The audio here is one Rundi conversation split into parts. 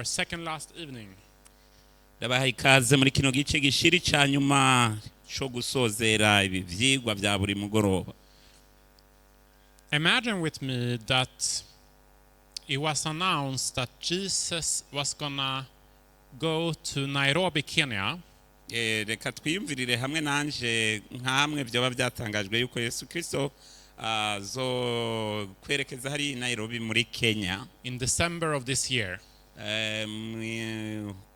second last evening. Dabaha ikaze muri kino gice gishiri cyanyuma cyo gusozera ibi vyigwa bya buri mugoroba. Imagine with me that it was announced that Jesus was gonna go to Nairobi, Kenya. Reka twiyumvirire hamwe nanje nkamwe byo byatangajwe yuko Yesu Kristo zo kwerekeza hari Nairobi muri Kenya in December of this year.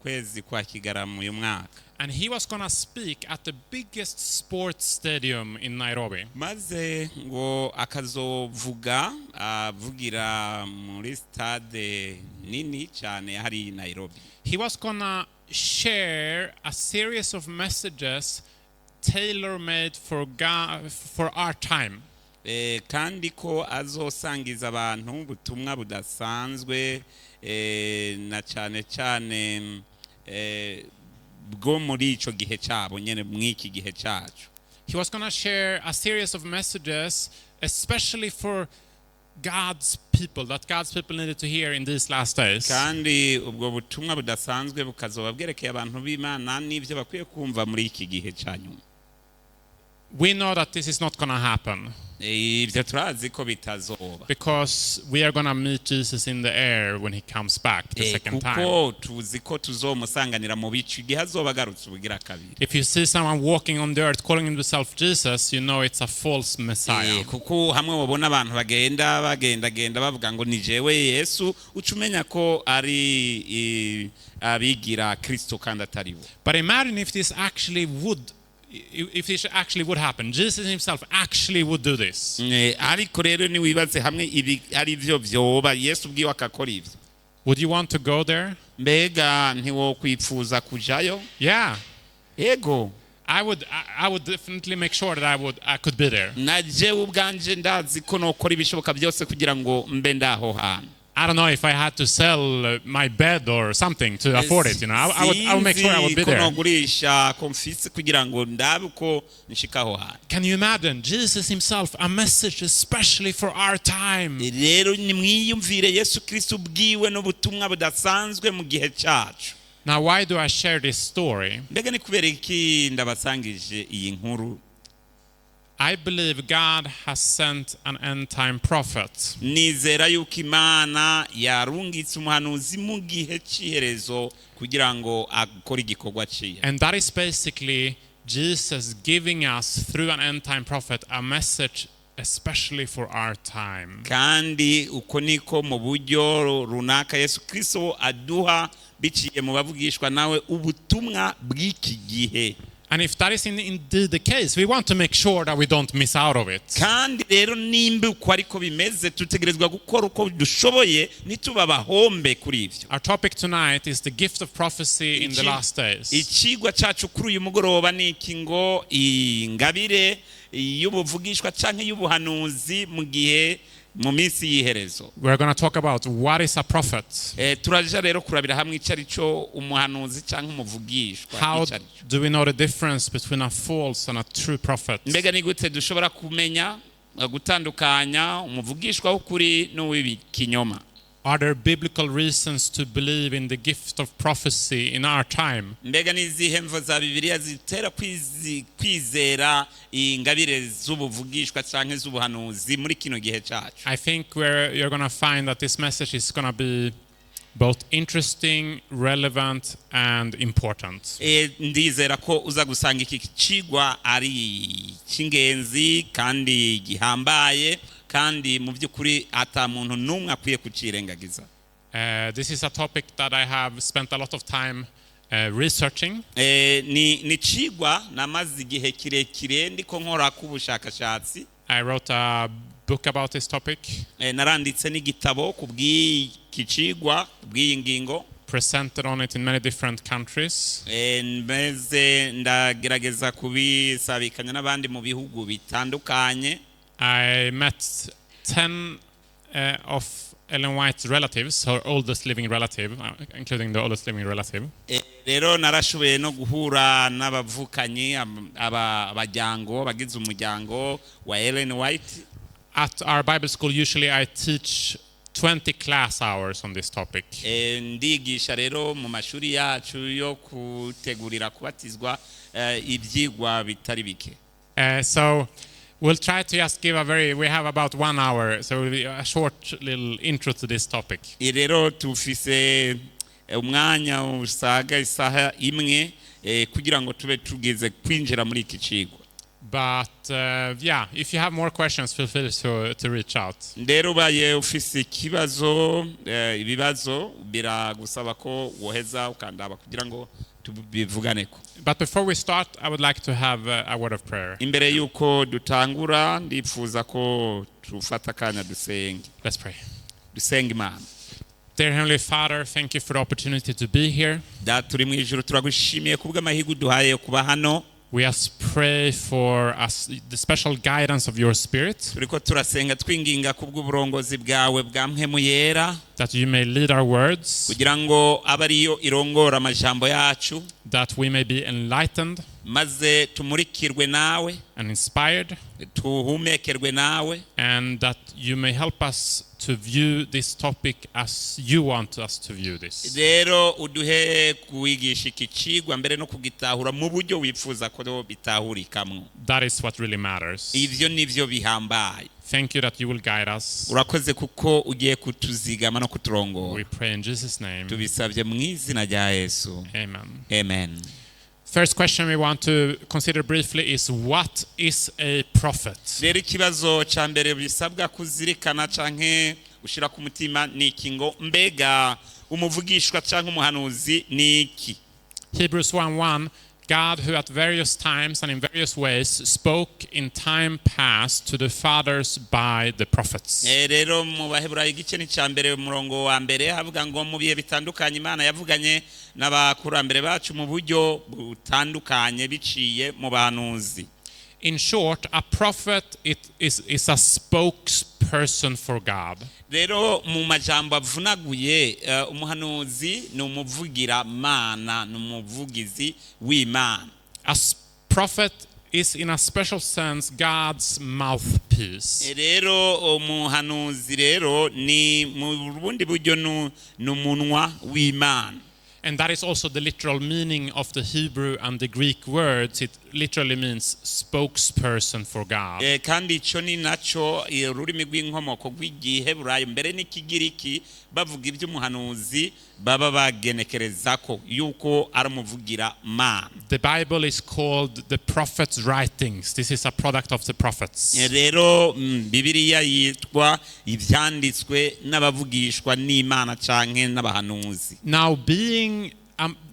Kwezi kwa Kigarama uyu mwaka. And he was going to speak at the biggest sports stadium in Nairobi. Maze ngo akazovuga avugira muri stade nini cyane hari Nairobi. He was going to share a series of messages tailor-made for our time. Kandi ko azosangiza abantu ubutumwa budasanzwe na cyane cyane bwo muri ico gihe cyabo nyene mwiki gihe cyacu. He was going to share a series of messages especially for God's people, that God's people needed to hear in these last days. Kandi ubwo butumwa budasanzwe bukazoba bwerekeye abantu b'Imana n'ivyo bakwiye kumva muri iki gihe cyanyuma. We know that this is not going to happen. Because we are going to meet Jesus in the air when he comes back the second time. If you see someone walking on the earth calling himself Jesus, you know it's a false Messiah. But imagine if this actually would if this actually would happen, Jesus himself actually would do this, ariko rero ni wibaze hamwe ibi ari byo vyoba Yesu ubwiwe akakora ivyo, would you want to go there? mbega ntiwokwifuza kujayo? Yeah. Ego, I would definitely make sure that I could be there. naje ubwanje ndazi ko nokora ibishoboka byose kugira ngo mbe ndaho hantu. I don't know if I had to sell my bed or something to afford it, I would make sure I would be there. Nogurisha konfisi kugira ngo ndabe ko nshikaho hantu. Can you imagine Jesus himself, a message especially for our time? Rero nimwiyumvire Yesu Kristo ubwiwe n'ubutumwa budasanzwe mu gihe cyacu. Now, why do I share this story? Mbega ni kubera iki ndabasangije iyi nkuru? I believe God has sent an end-time prophet. Nizera yuko Imana yarungitse umuhanuzi mu gihe cy'iherezo kugira ngo akore igikorwa cyiye. And that is basically Jesus giving us, through an end-time prophet, a message especially for our time. Kandi uko niko mu buryo runaka Yesu Kristo aduha biciye mu bavugishwa nawe ubutumwa bw'iki gihe. And if that is indeed the case, we want to make sure that we don't miss out of it. Kandi rero nimba uko ariko bimeze tutegerezwa gukora uko dushoboye nituba bahombe kuri ivyo. Our topic tonight is the gift of prophecy in the last days. Ikigwa cyacu kuri uyu mugoroba ni kingo ingabire y'ubuvugishwa canke y'ubuhanuzi mu gihe mu minsi y'iherezo. We're going to talk about what is a prophet. Turaja rero kurabira hamwe icarico umuhanuzi canke umuvugishwa. How do we know the difference between a false and a true prophet? Mbega ni gute dushobora kumenya gutandukanya umuvugishwa w'ukuri n'uw'ikinyoma? Are there biblical reasons to believe in the gift of prophecy in our time? Mbega ni izihe mvo za Bibiliya zitera kwizera ingabire z'ubuvugishwa canke z'ubuhanuzi muri kino gihe cacu? I think you're going to find that this message is going to be both interesting, relevant, and important. Ndizera ko uza gusanga iki cigwa ari cingenzi kandi gihambaye kandi mu by'ukuri ata muntu numwe akwiye kucirengagiza. This is a topic that I have spent a lot of time researching. Ni cigwa namaze igihe kirekire ndiko nkora ku bushakashatsi. I wrote a book about this topic. Naranditse n'igitabo ku bw'iki cigwa, bw'iyi ngingo. Presented on it in many different countries. Mbeze ndagerageza kubisabikanya n'abandi mu bihugu bitandukanye. I met 10 of Ellen White's relatives, her oldest living relative, including the oldest living relative. Rero narashoboye no guhura n'abavukanyi abajyango bagize umuryango wa Ellen White. At our Bible school, usually I teach 20 class hours on this topic. Ndigisha rero mu mashuri yacu yo kutegurira kubatizwa ibyigwa bitari bike. So we'll try to just give we have about 1 hour, so we'll be a short little intro to this topic. Rero tufise umwanya usaga isaha imwe kugira ngo tube tugeze kwinjira muri iki cigwa. But yeah, if you have more questions, feel free to reach out. Ndero baye ufise ibibazo biragusaba ko woheza ukandaba kugira ngo tubivuganeko. But before we start, I would like to have a word of prayer. Imbere yuko dutangura ndipfuza ko tufata kanya dusenge. Let's pray. Dusenge Imana. Dear Heavenly Father, thank you for the opportunity to be here. Data turi mu ijuru turagushimiye kubw'amahirwe duhaye kuba hano. We just pray for the special guidance of your Spirit. Turiko turasenga twinginga kubw'uburongozi bwawe bwa mpemu yera. That you may lead our words. Kugira ngo abariyo irongora amajambo yacu. That we may be enlightened. Maze tumurikirwe nawe. And inspired. Tuhumekerwe nawe. And that you may help us to view this topic as you want us to view this. Rero uduhe kuwigisha iki cigwa mbere no kugitahura mu buryo wifuza ko bitahurikamwo. That is what really matters. Ivyo nivyo bihambaye. Thank you that you will guide us. Urakoze kuko ugiye kutuzigama no kuturongora. We pray in Jesus' name. Tubisabye mu izina rya Yesu. Amen. Amen. First question we want to consider briefly is, what is a prophet? Rero ikibazo ca mbere bisabwa kuzirikana canke ushira ku mutima ni kingo mbega umuvugishwa canke umuhanuzi ni iki? Hebrews 1:1 God, who at various times and in various ways spoke in time past to the fathers by the prophets. rero mu baheburayo igice ni cyambere umurongo wa mbere havuga ngo mu bihe bitandukanye Imana yavuganye n'abakurambere bacu mu buryo butandukanye biciye mu bahanuzi. In short, a prophet is a spokesperson for God. Rero mu majambo avunaguye umuhanuzi ni umuvugira mana, ni umuvugizi w'Imana. A prophet is in a special sense God's mouthpiece. Rero umuhanuzi rero ni mu bundi buryo ni umunwa w'Imana. And that is also the literal meaning of the Hebrew and the Greek words. It literally means spokesperson for God. Kandi ico ni naco ururimi rw'inkomoko rw'igiheburayo mbere n'ikigiriki bavuga iby'umuhanuzi baba bagenekerezako yuko ari umuvugira mana. The Bible is called the prophet's writings. This is a product of the prophets. Rero Bibiliya yitwa ivyanditswe n'abavugishwa n'Imana canke n'abahanuzi. Now being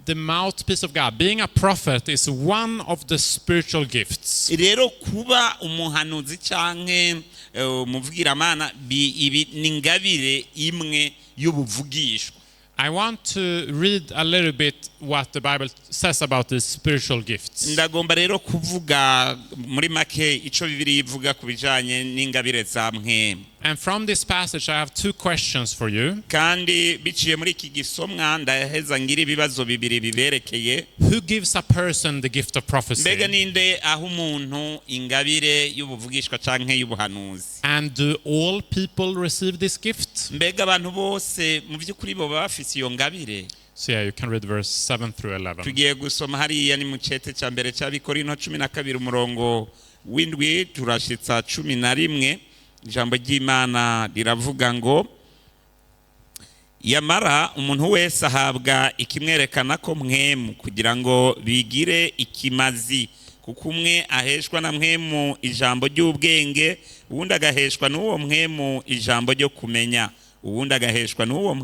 the mouthpiece of God, being a prophet is one of the spiritual gifts. Rero kuba umuhanuzi canke umuvugira mana ibi n'ingabire imwe y'ubuvugishwa. I want to read a little bit what the Bible says about these spiritual gifts. Ndagomba rero kuvuga muri make ico Bibiliya ivuga kubijanye n'ingabire za mpwemu. And from this passage I have two questions for you. Kandi biciye muri iki gisomwa ndaheza ngira ibibazo bibiri biberekeye. Who gives a person the gift of prophecy? Mbega ninde aho umuntu ingabire y'ubuvugishwa canke y'ubuhanuzi? And do all people receive this gift? Mbega abantu bose mu by'ukuri bo bafise iyo ngabire? So yeah, you can read verse 7 through 11. Tugiye gusoma hariya ni mu cete ca mbere ca Bikorinto 12 umurongo w'indwi turashitsa 11. Ijambo ry'Imana riravuga ngo yamara umuntu wese ahabwa ikimwerekana ko mpwemu kugira ngo bigire ikimazi, kuko umwe aheshwa na mpwemu ijambo ry'ubwenge, uwundi agaheshwa n'uwo mpwemu ijambo ryo kumenya, uwundi agaheshwa n'uwo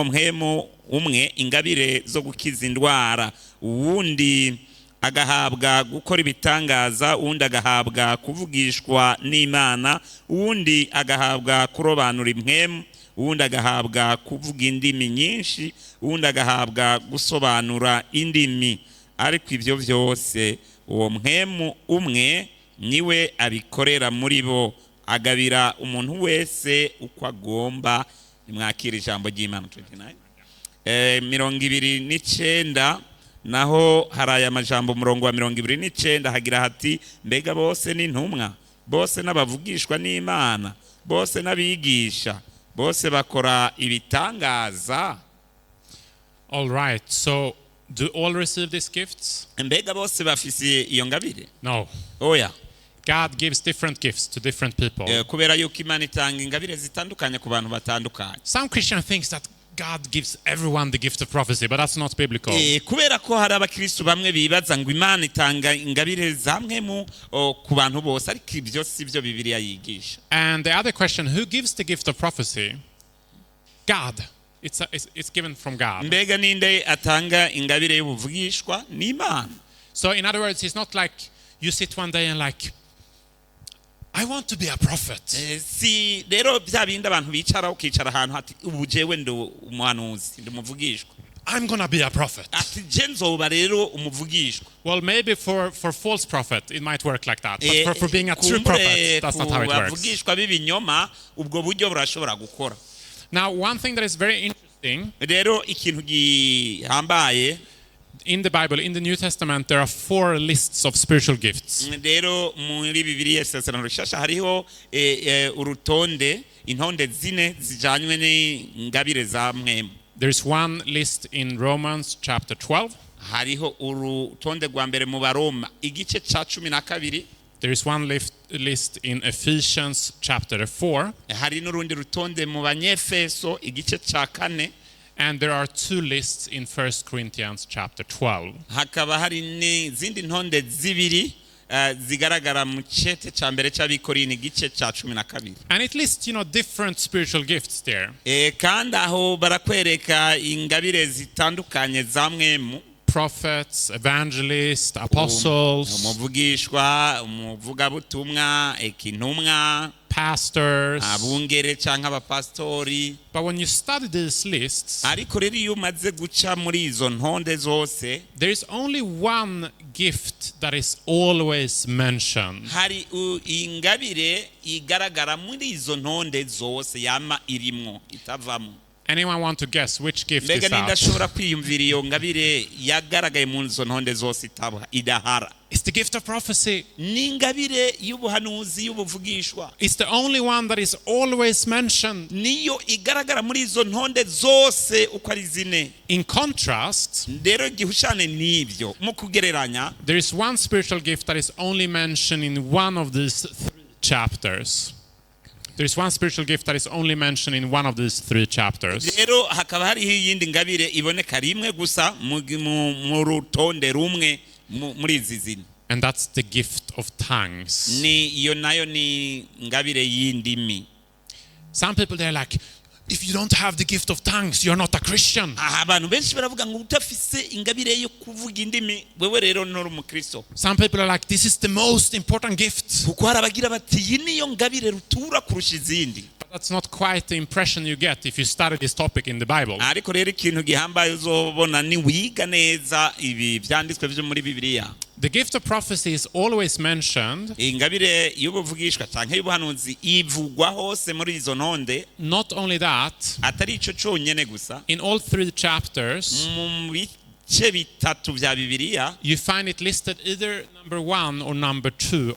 mpwemu umwe ingabire zo gukiza indwara, uwundi agahabwa gukora ibitangaza, uwundi agahabwa kuvugishwa n'Imana, uwundi agahabwa kurobanura impwemu, uwundi agahabwa kuvuga indimi nyinshi, uwundi agahabwa gusobanura indimi. Ariko ibyo byose uwo mpwemu umwe niwe abikorera muri bo, agabira umuntu wese uko agomba. Nimwakira ijambo ry'Imana. 29 naho haraya amajambo umurongo wa 29 hagira hati mbega bose ni ntumwa, bose n'abavugishwa n'Imana, bose n'abigisha, bose bakora ibitangaza. All right, so do all receive these gifts? Mbega bose bafise iyo ngabire? No. Oya. God gives different gifts to different people. Kubera yuko Imana itanga ingabire zitandukanye ku bantu batandukanye. Some Christian thinks that God gives everyone the gift of prophecy, but that's not biblical. Kubera ko hari abakristo bamwe bibaza ngo Imana itanga ingabire zamwe mu ku bantu bose, ariko ibyo sivyo Bibiliya yigisha. And the other question, who gives the gift of prophecy? God. It's given from God. Mbega ninde atanga ingabire y'ubuvugishwa? Ni Imana. So in other words, it's not like you sit one day and like, I want to be a prophet. Si rero bya bindi abantu bicara ukicara ahantu hati ubu jewe ndo umuhanuzi ndi umuvugishwa. I'm going to be a prophet. Ati je nzoba rero umuvugishwa. Well, maybe for false prophet it might work like that, but for being a true prophet that's not how it works. Abavugishwa b'ibinyoma ubwo buryo burashobora gukora. Now, one thing that is very interesting, rero ikintu gihambaye in the Bible, in the New Testament, there are 4 lists of spiritual gifts. Rero muri Bibiliya Isezerano Rishasha hariho urutonde intonde zine zijanywe n'ingabire za mpwemu. There is one list in Romans chapter 12. Hariho urutonde rwa mbere mu Baroma igice ca 12. There is one list in Ephesians chapter 4. Hari n'urundi rutonde mu Banyefeso igice ca 4. And there are 2 lists in 1 Corinthians chapter 12. Hakaba hari n'izindi ntonde zibiri zigaragara mu cete ca mbere c'Abikorini igice ca 12. And it lists, different spiritual gifts there. Kandi aho barakwereka ingabire zitandukanye za mwemu. prophets, evangelists, apostles, umuvugishwa, umuvugabutumwa, intumwa, pastors. abungere canke abapastori. But when you study these lists, ariko rero iyo umaze guca muri izo ntonde zose, there is only one gift that is always mentioned. hari ingabire igaragara muri izo ntonde zose yama irimwo itavamo. Anyone want to guess which gift mbega is that? nindashobora kwiyumvira iyo ngabire yagaragaye mu izo ntonde zose idahara. It's the gift of prophecy. ni ingabire y'ubuhanuzi y'ubuvugishwa. It's the only one that is always mentioned. niyo igaragara muri izo ntonde zose uko ari zine. In contrast, rero gihushane n'ibyo mu kugereranya, there is one spiritual gift that is only mentioned in one of these 3 chapters. There is one spiritual gift that is only mentioned in one of these 3 chapters. rero hakaba hariho iyindi ngabire iboneka rimwe gusa mu rutonde rumwe muri izi zine. And that's the gift of tongues. iyo nayo ni ngabire y'indimi. Some people, they're like, if you don't have the gift of tongues, you're not a Christian. abantu benshi baravuga ngo utafise ingabire yo kuvuga indimi wewe rero nturi umukristo. Some people are like, this is the most important gift. kuko hari abagira bati iyi niyo ngabire rutura kurusha izindi. But that's not quite the impression you get if you study this topic in the Bible. ariko rero ikintu gihambaye uzobona ni wiga neza ibi byanditswe byo muri Bibiliya. The gift of prophecy is always mentioned. ingabire y'ubuvugishwa canke y'ubuhanuzi ivugwa hose muri izo ntonde. Not only that, atari ico conyene gusa, in all 3 chapters, mu bice bitatu vya Bibiliya you find it listed either number 1 or number 2.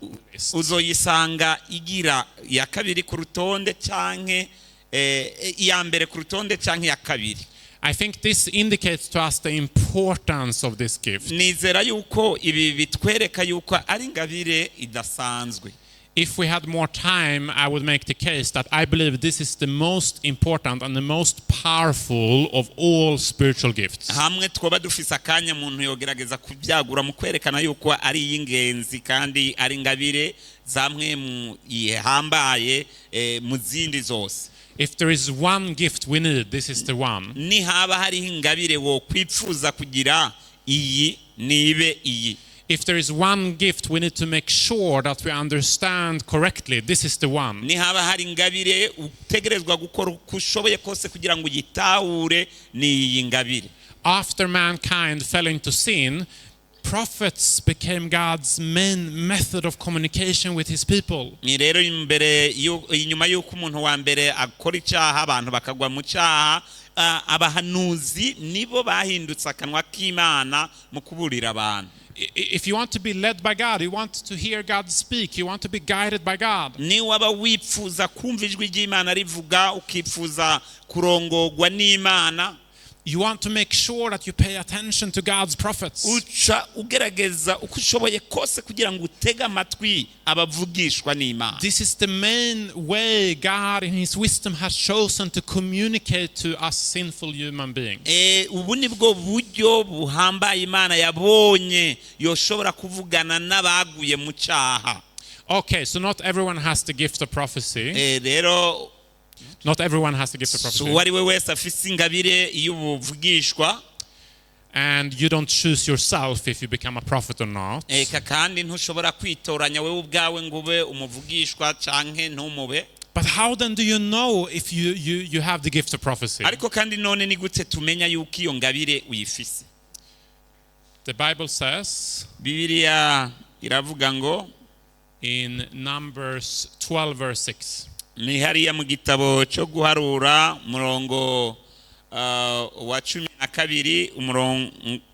uzoyisanga igira ya kabiri ku rutonde canke iya mbere ku rutonde canke ya kabiri. I think this indicates to us the importance of this gift. nizera yuko ibi bitwereka yuko ari ingabire idasanzwe. If we had more time, I would make the case that I believe this is the most important and the most powerful of all spiritual gifts. hamwe twoba dufise akanya muntu yogerageza kubyagura mu kwerekana yuko ari y'ingenzi kandi ari ingabire zamwe mu ihambaye mu zindi zose. If there is one gift we need, this is the one. ni haba hariho ingabire wo kwipfuza kugira iyi nibe iyi. If there is one gift we need to make sure that we understand correctly, this is the one. ni haba hari ingabire utegerezwa gukora uko ushoboye kose kugira ngo uyitahure ni iyi ngabire. After mankind fell into sin, prophets became God's main method of communication with his people. ni rero inyuma y'uko umuntu wa mbere akora icyaha abantu bakagwa mu cyaha, abahanuzi nibo bahindutse akanwa k'Imana mu kuburira abantu. If you want to be led by God, you want to hear God speak, you want to be guided by God. ni waba wipfuza kumva ijwi ry'Imana rivuga, ukipfuza kurongorwa n'Imana, You want to make sure that you pay attention to God's prophets. uca ugerageza uko ushoboye kose kugira ngo utege amatwi abavugishwa n'Imana. This is the main way God in his wisdom has chosen to communicate to us sinful human beings. ubu nibwo buryo buhambaye Imana yabonye yoshobora kuvugana n'abaguye mu cyaha. Okay, so not everyone has the gift of prophecy. rero Not everyone has the gift of prophecy. uwo ari we wese afise ingabire y'ubuvugishwa, And you don't choose yourself if you become a prophet or not. eka kandi ntushobora kwitoranya wewe ubwawe ngo ube umuvugishwa canke ntumube. But how then do you know if you have the gift of prophecy? ariko kandi none ni gute tumenya yuko iyo ngabire uyifise? The Bible says Bibiliya iravuga ngo in Numbers 12 verse 6. ni hariya mu gitabo cyo guharura umurongo wa 12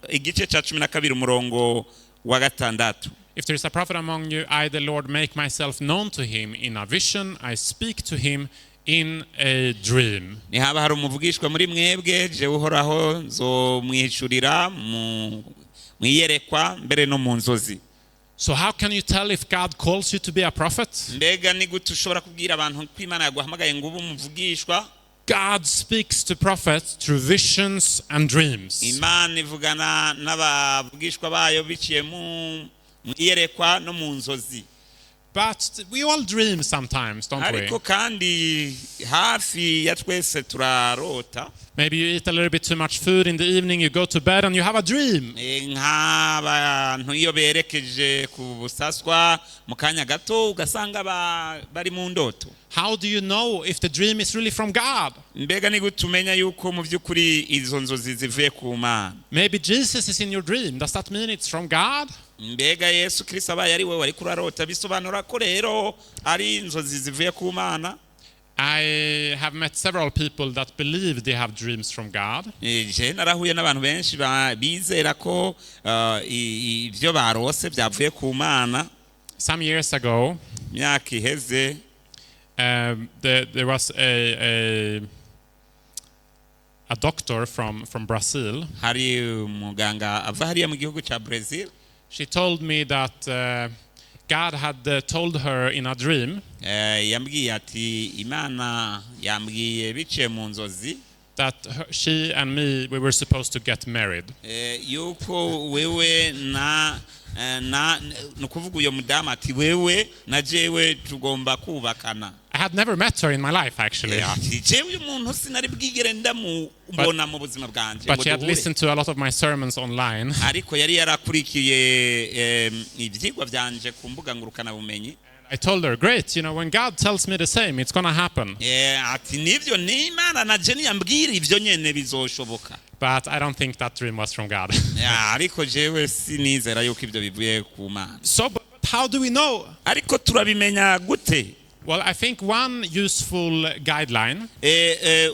igice cya 12 umurongo wa 6. If there is a prophet among you, I, the Lord, make myself known to him in a vision. I speak to him in a dream. ni haba hari umuvugishwa muri mwebwe, je uhoraho nzomwihishurira mu iyerekwa mbere no mu nzozi. So how can you tell if God calls you to be a prophet? mbega ni gute ushobora kubwira abantu ko Imana yaguhamagaye ngo ube umuvugishwa? God speaks to prophets through visions and dreams. Imana ivugana n'abavugishwa bayo biciye mu iyerekwa no mu nzozi. But we all dream sometimes, don't we? ariko kandi hafi ya twese turarota. Maybe you eat a little bit too much food in the evening, you go to bed and you have a dream. Nk'abantu iyo berekeje ku busaswa mu kanya gato ugasanga bari mu ndoto. How do you know if the dream is really from God? Mbega ni gutumenya yuko mu by'ukuri izo nzozi zivuye ku Mana. Maybe Jesus is in your dream. Does that mean it's from God? Mbega Yesu Kristo abaye ari we wari kurarota bisobanura ko rero ari inzozi zivuye ku Mana. I have met several people that believe they have dreams from God. Je narahuye n'abantu benshi bizera ko ibyo barose byavuye ku Mana. Some years ago, myaka iheze, there was a doctor from Brazil. hari umuganga ava hariya mu gihugu cya Brazil. She told me that God had told her in a dream yambwiye ati Imana yambwiye biciye mu nzozi that she and me, we were supposed to get married. yuko wewe nukuvuga uyo mudamu ati wewe na jewe tugomba kubakana. I had never met her in my life, actually. jewe uyu muntu sinari bwigere ndamubona mu buzima bwanje. But she had listened to a lot of my sermons online. ariko yari yarakurikiye ibyigwa byanje ku mbuga ngurukana bumenyi. I told her, great, when God tells me the same, it's going to happen. ati nivyo ni Imana na je niyambwira ivyo nyene bizoshoboka. But I don't think that dream was from God. ariko jewe sinizera yuko ivyo bivuye ku Mana. So, but how do we know? ariko turabimenya gute? Well, I think one useful guideline,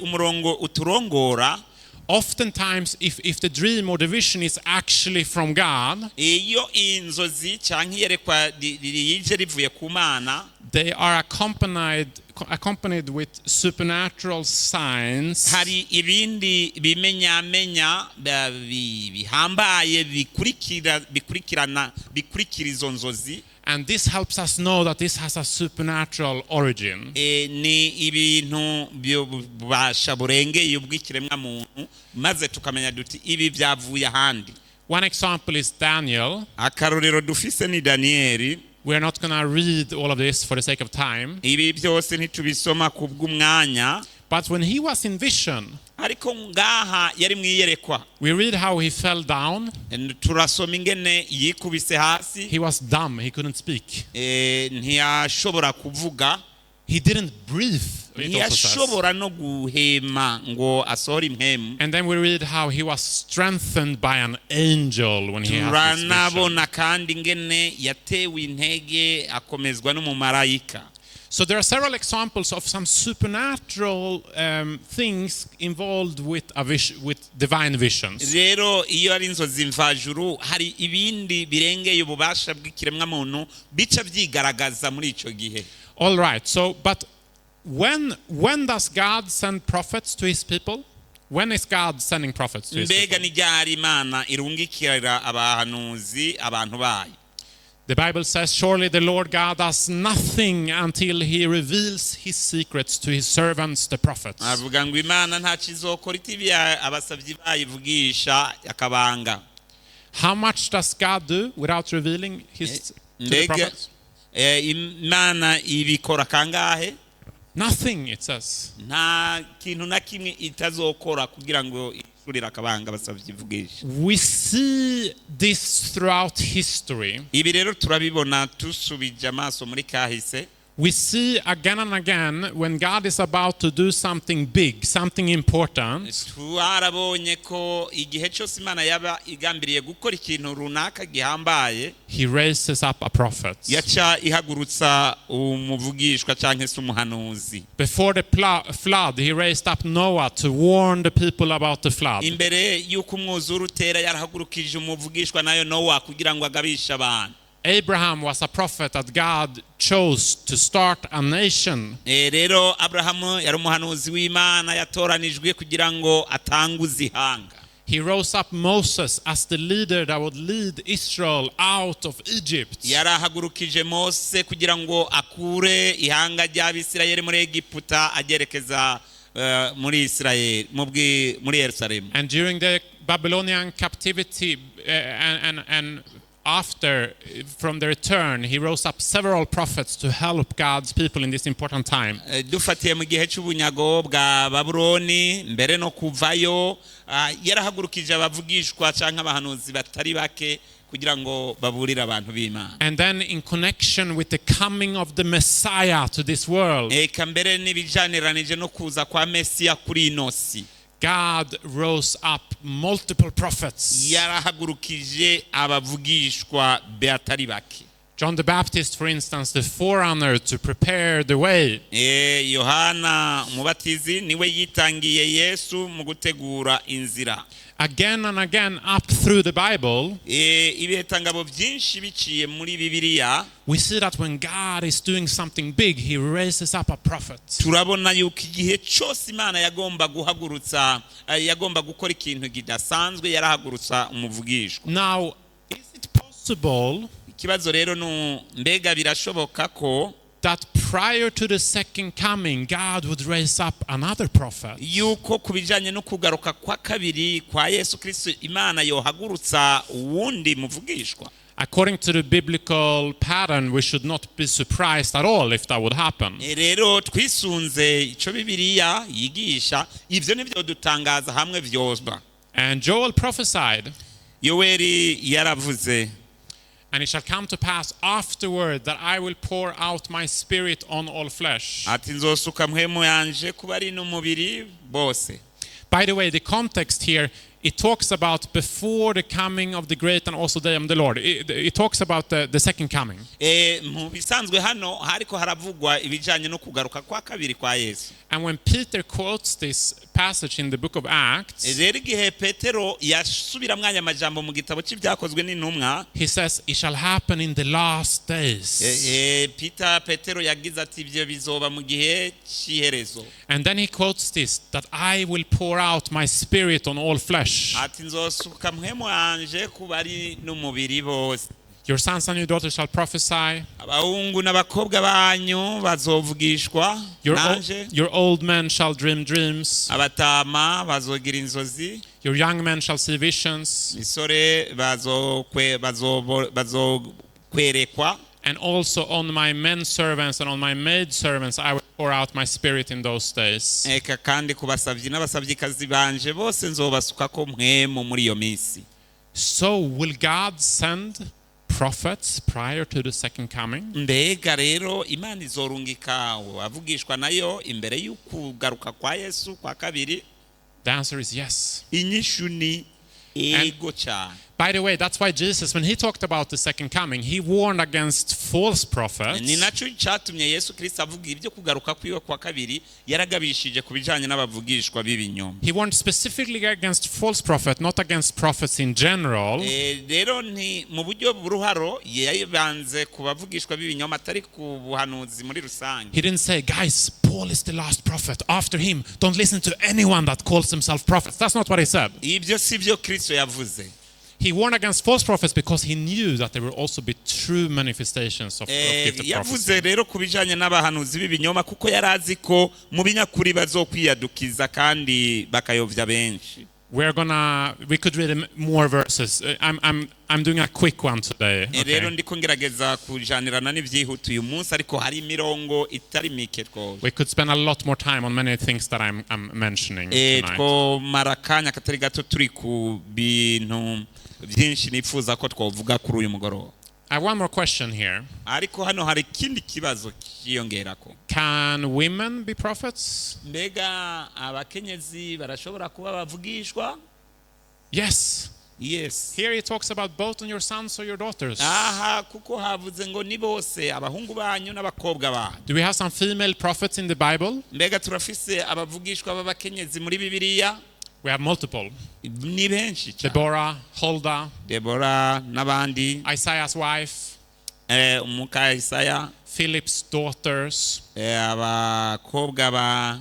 umurongo uturongora, oftentimes if the dream or the vision is actually from God, iyo inzozi canke iyerekwa rije rivuye ku Mana, they are accompanied with supernatural signs. hari ibindi bimenyamenya bihambaye bikurikira izo nzozi. And this helps us know that this has a supernatural origin. ni ibintu byubasha burengeye ubw'ikiremwa muntu maze tukamenya duti ibi byavuye ahandi. One example is Daniel. akarorero dufise ni Danieli. We are not going to read all of this for the sake of time. ibi byose ntitubisoma ku bw'umwanya. But when he was in vision, ariko ngaha yari mwiyerekwa, we read how he fell down. turasoma ingene yikubise hasi. He was dumb. He couldn't speak. ntiyashobora kuvuga. He didn't breathe. ntiyashobora no guhema ngo asohore impemu. And then we read how he was strengthened by an angel when he had this vision. turanabona kandi ingene yatewe intege akomezwa n'umumarayika. So there are several examples of some supernatural things involved with divine visions. rero iyo ari inzozi mvajuru hari ibindi birengeye ububasha bw'ikiremwa muntu bica byigaragaza muri ico gihe. All right. So, but when does God send prophets to his people? When is God sending prophets to his mbega people? ni ryari Imana irungikira abahanuzi abantu bayo? The Bible says, surely the Lord God does nothing until he reveals his secrets to his servants, the prophets. avuga ngo Imana nta kizokora itibi abasavyi bayivugisha akabanga. How much does God do without revealing his to the prophets? Imana ibikora kangahe? Nothing, it says. nta kintu na kimwe itazokora kugira ngo ishurira akabanga abasavyi vugisha. We see this throughout history. ibi rero turabibona tusubije amaso muri kahise. We see again and again when God is about to do something big, something important. Twarabonye ko igihe cyose Imana yaba igambiriye gukora ikintu runaka gihambaye, he raises up a prophet. yaca ihagurutsa umuvugishwa canke se umuhanuzi. Before the flood, he raised up Noah to warn the people about the flood. imbere yuko umwuzure utera yarahagurukije umuvugishwa nayo Noah kugira ngo agabishe abantu. Abraham was a prophet that God chose to start a nation. rero Abrahamu yari umuhanuzi w'Imana yatoranijwe kugira ngo atanguze ihanga. He rose up Moses as the leader that would lead Israel out of Egypt. yarahagurukije Mose kugira ngo akure ihanga ry'Abisirayeli muri Egiputa agerekeza muri Israel muri Yerusalemu. And during the Babylonian captivity and after, from the return, he rose up several prophets to help God's people in this important time. Dufatiye mu gihe cy'ubunyago bwa Babuloni mbere no kuvayo, yarahagurukije abavugishwa canke abahanuzi batari bake kugira ngo baburire abantu b'Imana. And then in connection with the coming of the Messiah to this world, Eka mbere n'ibijaneranije no kuza kwa Mesiya kuri ino si, God rose up multiple prophets. yarahagurukije abavugishwa batari bake. John the Baptist, for instance, the forerunner to prepare the way. Yohana umubatizi niwe yitangiye Yesu mu gutegura inzira. Again and again up through the Bible, Ibitangabo byinshi biciye muri Bibiliya, we see that when God is doing something big, he raises up a prophet. turabona yuko igihe cyose Imana yagomba guhagurutsa, yagomba gukora ikintu kidasanzwe, yarahagurutsa umuvugishwa. Now, is it possible Ikibazo rero mbega birashoboka ko that prior to the second coming, God would raise up another prophet? yuko kubijanye no kugaruka kwa kabiri kwa Yesu Kristo Imana yohagurutsa uwundi muvugishwa? According to the biblical pattern, we should not be surprised at all if that would happen. Rero twisunze ico Bibiliya yigisha, ivyo nivyo dutangaza hamwe vyosba. And Joel prophesied, Yoweri yaravuze, and it shall come to pass afterward that I will pour out my spirit on all flesh. ati nzosuka mpwemu yanje ku bari n'umubiri bose. By the way, the context here, it talks about before the coming of the great and also day of the Lord. It talks about the second coming. Mu bisanzwe hano hariko haravugwa ibijanye no kugaruka kwa kabiri kwa Yesu. And when Peter quotes this passage in the book of Acts, Rero igihe Petero yasubiramwo aya majambo mu gitabo cy'ibyakozwe n'intumwa, he says, it shall happen in the last days. Petero yagize ati ibyo bizoba mu gihe cy'iherezo. And then he quotes this, that I will pour out my spirit on all flesh. Ati nzosuka mpwemu yanje ku bari n'umubiri bose. Your sons and your daughters shall prophesy. Abahungu n'abakobwa banyu bazovugishwa nanje. Your old men shall dream dreams. Abatama bazogira inzozi. Your young men shall see visions. Misore bazokwerekwa. And also on my men servants and on my maid servants I will pour out my spirit in those days. Eka kandi ku basavyi n'abasavyikazi banje bose nzobasukako mpwemu muri iyo minsi. So will God send prophets prior to the second coming? Mbega rero Imana izorungika avugishwa nayo imbere y'ukugaruka kwa Yesu kwa kabiri? The answer is yes. Inyishu ni ego cyane. By the way, that's why Jesus, when he talked about the second coming, he warned against false prophets. Ni naco cyatumye Yesu Kristo avuga ibyo kugaruka kwiwe kwa kabiri, yaragabishije kubijanye n'abavugishwa b'ibinyoma. He warned specifically against false prophets, not against prophets in general. Rero ni mu buryo buruharo yabanze kubavugishwa b'ibinyoma atari ku buhanuzi muri rusange. He didn't say, guys, Paul is the last prophet. After him, don't listen to anyone that calls himself prophets. That's not what he said. Ibyo sivyo Kristo yavuze. He warned against false prophets because he knew that there will also be true manifestations of gifted yavuze prophecy. rero kubijanye n'abahanuzi b'ibinyoma kuko yarazi ko mu binyakuri bazokwiyadukiza kandi bakayovya benshi. We could read more verses. I'm doing a quick one today. Rero Okay? ndiko ngerageza kujanirana n'ivyihuta uyu munsi ariko hari imirongo itari mike twose. We could spend a lot more time on many things that I'm mentioning tonight. Twomara akanya katari gato turi ku bintu byinshi nifuza ko twovuga kuri uyu mugoroba. I have one more question here. Ariko hano hari ikindi kibazo kiyongerako. Can women be prophets? Mbega abakenyezi barashobora kuba bavugishwa? Yes. Yes. Here he talks about both on your sons or your daughters. Aha kuko havuze ngo ni bose abahungu banyu n'abakobwa banyu. Do we have some female prophets in the Bible? Mbega turafise abavugishwa b'abakenyezi muri Bibiliya? We have multiple. Ni benshi cyane. Deborah, Huldah, Deborah n'abandi. Isaiah's wife, Umuka Isaya. Philip's daughters. Abakobwa ba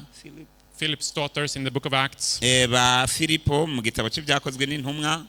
Philip's daughters in the book of Acts. ba Filipo mu gitabo cy'ibyakozwe n'intumwa.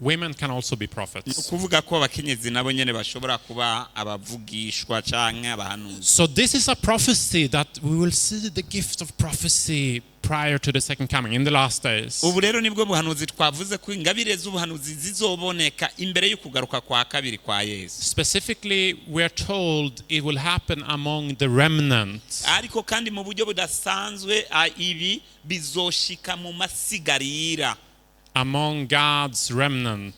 women can also be prophets. kuvuga ko abakenyezi nabo nyene bashobora kuba abavugishwa canke abahanuzi. So this is a prophecy that we will see the gift of prophecy prior to the second coming in the last days. Ubu rero nibwo buhanuzi twavuze ko ingabire z'ubuhanuzi zizoboneka imbere y'ukugaruka kwa kabiri kwa Yesu. Specifically, we are told it will happen among the remnant. Ariko kandi mu buryo budasanzwe ibi bizoshika mu masigarira. Among God's remnant.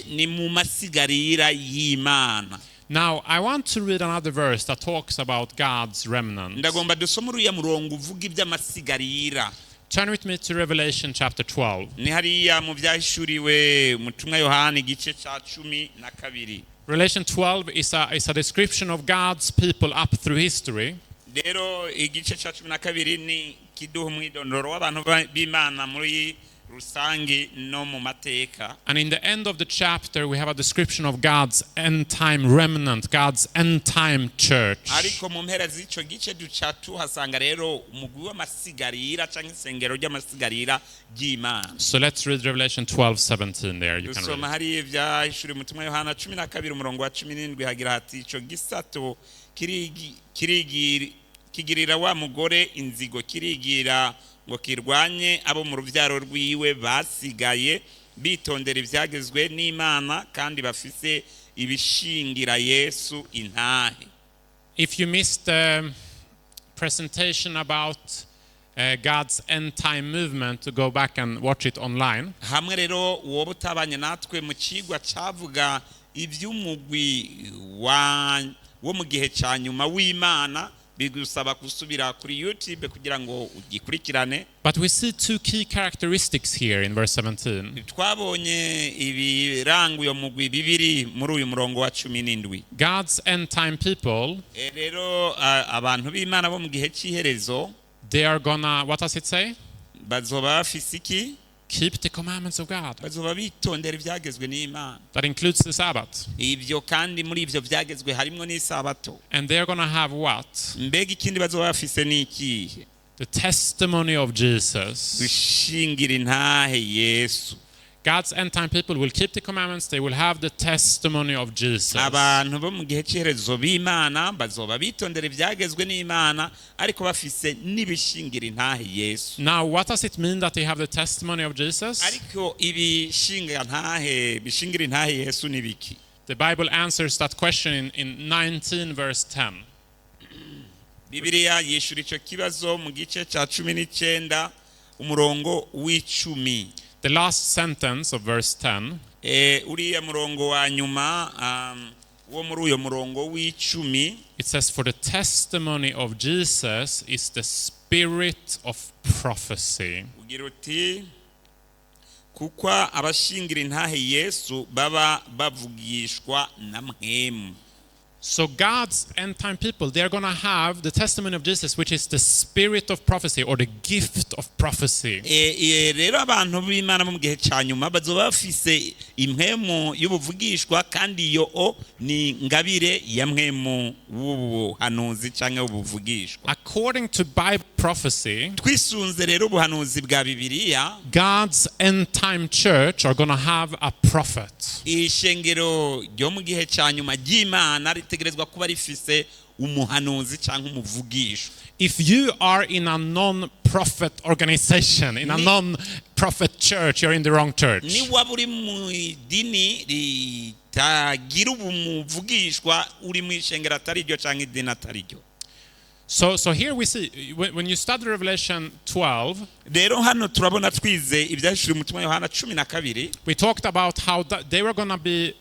Ni mu masigarira y'Imana. Now, I want to read another verse that talks about God's remnant. Ndagomba dusome uriya murongo uvuga iby'amasigarira. Turn with me to Revelation chapter 12. Ni hariya mu byahishuriwe mutumwa Yohana igice ca 12. Revelation 12 is a description of God's people up through history. Rero igice ca 12 ni kiduha umwidondoro w'abantu b'Imana muri rusangi no mu mateka. And in the end of the chapter, we have a description of God's end-time remnant, God's end-time church. Ariko mu mpera z'ico gice duca tuhasanga rero umugwi w'amasigarira canke isengero ry'amasigarira ry'Imana. So let's read Revelation 12:17 there. You can Dusoma read. hari ivyahishuriwe mutumwa Yohana 12 umurongo wa 17 hagira hati ico gisato kigirira wa mugore inzigo kirigira ngo kirwanye abo mu ruvyaro rwiwe basigaye bitondera ivyagezwe n'Imana kandi bafise ibishingira Yesu intahe. If you missed the presentation about God's end-time movement, to go back and watch it online. Hamwe rero woba utabanye natwe mu cigwa cavuga ivy'umugwi wo mu gihe ca nyuma w'Imana, bigusaba kusubira kuri YouTube kugira ngo ugikurikirane. But we see two key characteristics here in verse 17. Twabonye ibiranga uyo mugwi bibiri muri uyu murongo wa 17. God's end-time people, Rero abantu b'Imana bo mu gihe c'iherezo, they are gonna, what does it say? bazoba bafise iki? Keep the commandments of God. Bazoba bitondera ivyagezwe n'Imana. That includes the Sabbath. Ivyo kandi muri ivyo vyagezwe harimwo n'isabato. And they're gonna have what? Mbega ikindi bazoba bafise ni ikihe? The testimony of Jesus. Gushingira intahe Yesu. God's end-time people will keep the commandments. They will have the testimony of Jesus. Abantu bo mu gihe c'iherezo b'Imana bazoba bitondera ivyagezwe n'Imana ariko bafise n'ibishingira intahe Yesu. Now, what does it mean that they have the testimony of Jesus? Ariko ibishingira intahe Yesu ni biki? The Bible answers that question in 19 verse 10. Bibiliya yishura ico kibazo mu gice ca 19 umurongo w'10. The last sentence of verse 10. Uriya murongo wa nyuma wo muri uyo murongo w'10. It says, for the testimony of Jesus is the spirit of prophecy. Ugira uti kuko abashingira intahe Yesu baba bavugishwa na mpwemu. So God's end-time people, they're going to have the testimony of Jesus, which is the spirit of prophecy or the gift of prophecy. Rero abantu b'Imana mu gihe cyanyuma bazoba bafise impwemu y'ubuvugishwa kandi iyo ni ngabire ya mpwemu w'ubuhanuzi canke ubuvugishwa. According to Bible prophecy, twisunze rero ubuhanuzi bwa Bibiliya, God's end-time church are going to have a prophet. Ishengero ryo mu gihe cyanyuma ry'Imana ritegerezwa kuba rifise umuhanuzi canke umuvugishwa. If you are in a non-prophet organization, in a non-prophet church, you're in the wrong church. Ni waburi mu idini ritagira umuvugishwa uri mu ishengero atari ryo canke idini atari ryo. So here we see, when you study Revelation 12, rero hano turabona twize ibyahishuriwe umutumwa Yohana 12. we talked about how they were going to be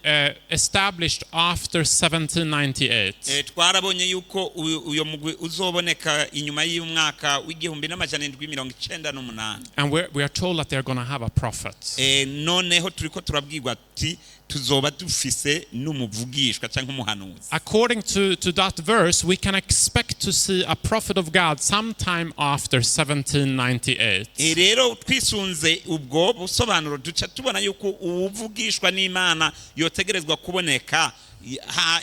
established after 1798. Twarabonye yuko uyo mugwi uzoboneka inyuma y'umwaka w'1798. And we are told that they're going to have a prophet. Noneho turiko turabwirwa ati tuzoba dufise n'umuvugishwa canke umuhanuzi. According to that verse, we can expect to see a prophet of God sometime after 1798. Rero twisunze ubwo busobanuro duca tubona yuko ubuvugishwa n'Imana yotegerezwa kuboneka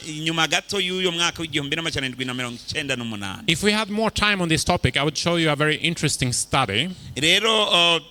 inyuma gato y'uyo mwaka w'igihumbi n'amajana indwi na mirongo icenda n'umunani. If we had more time on this topic, I would show you a very interesting study. Rero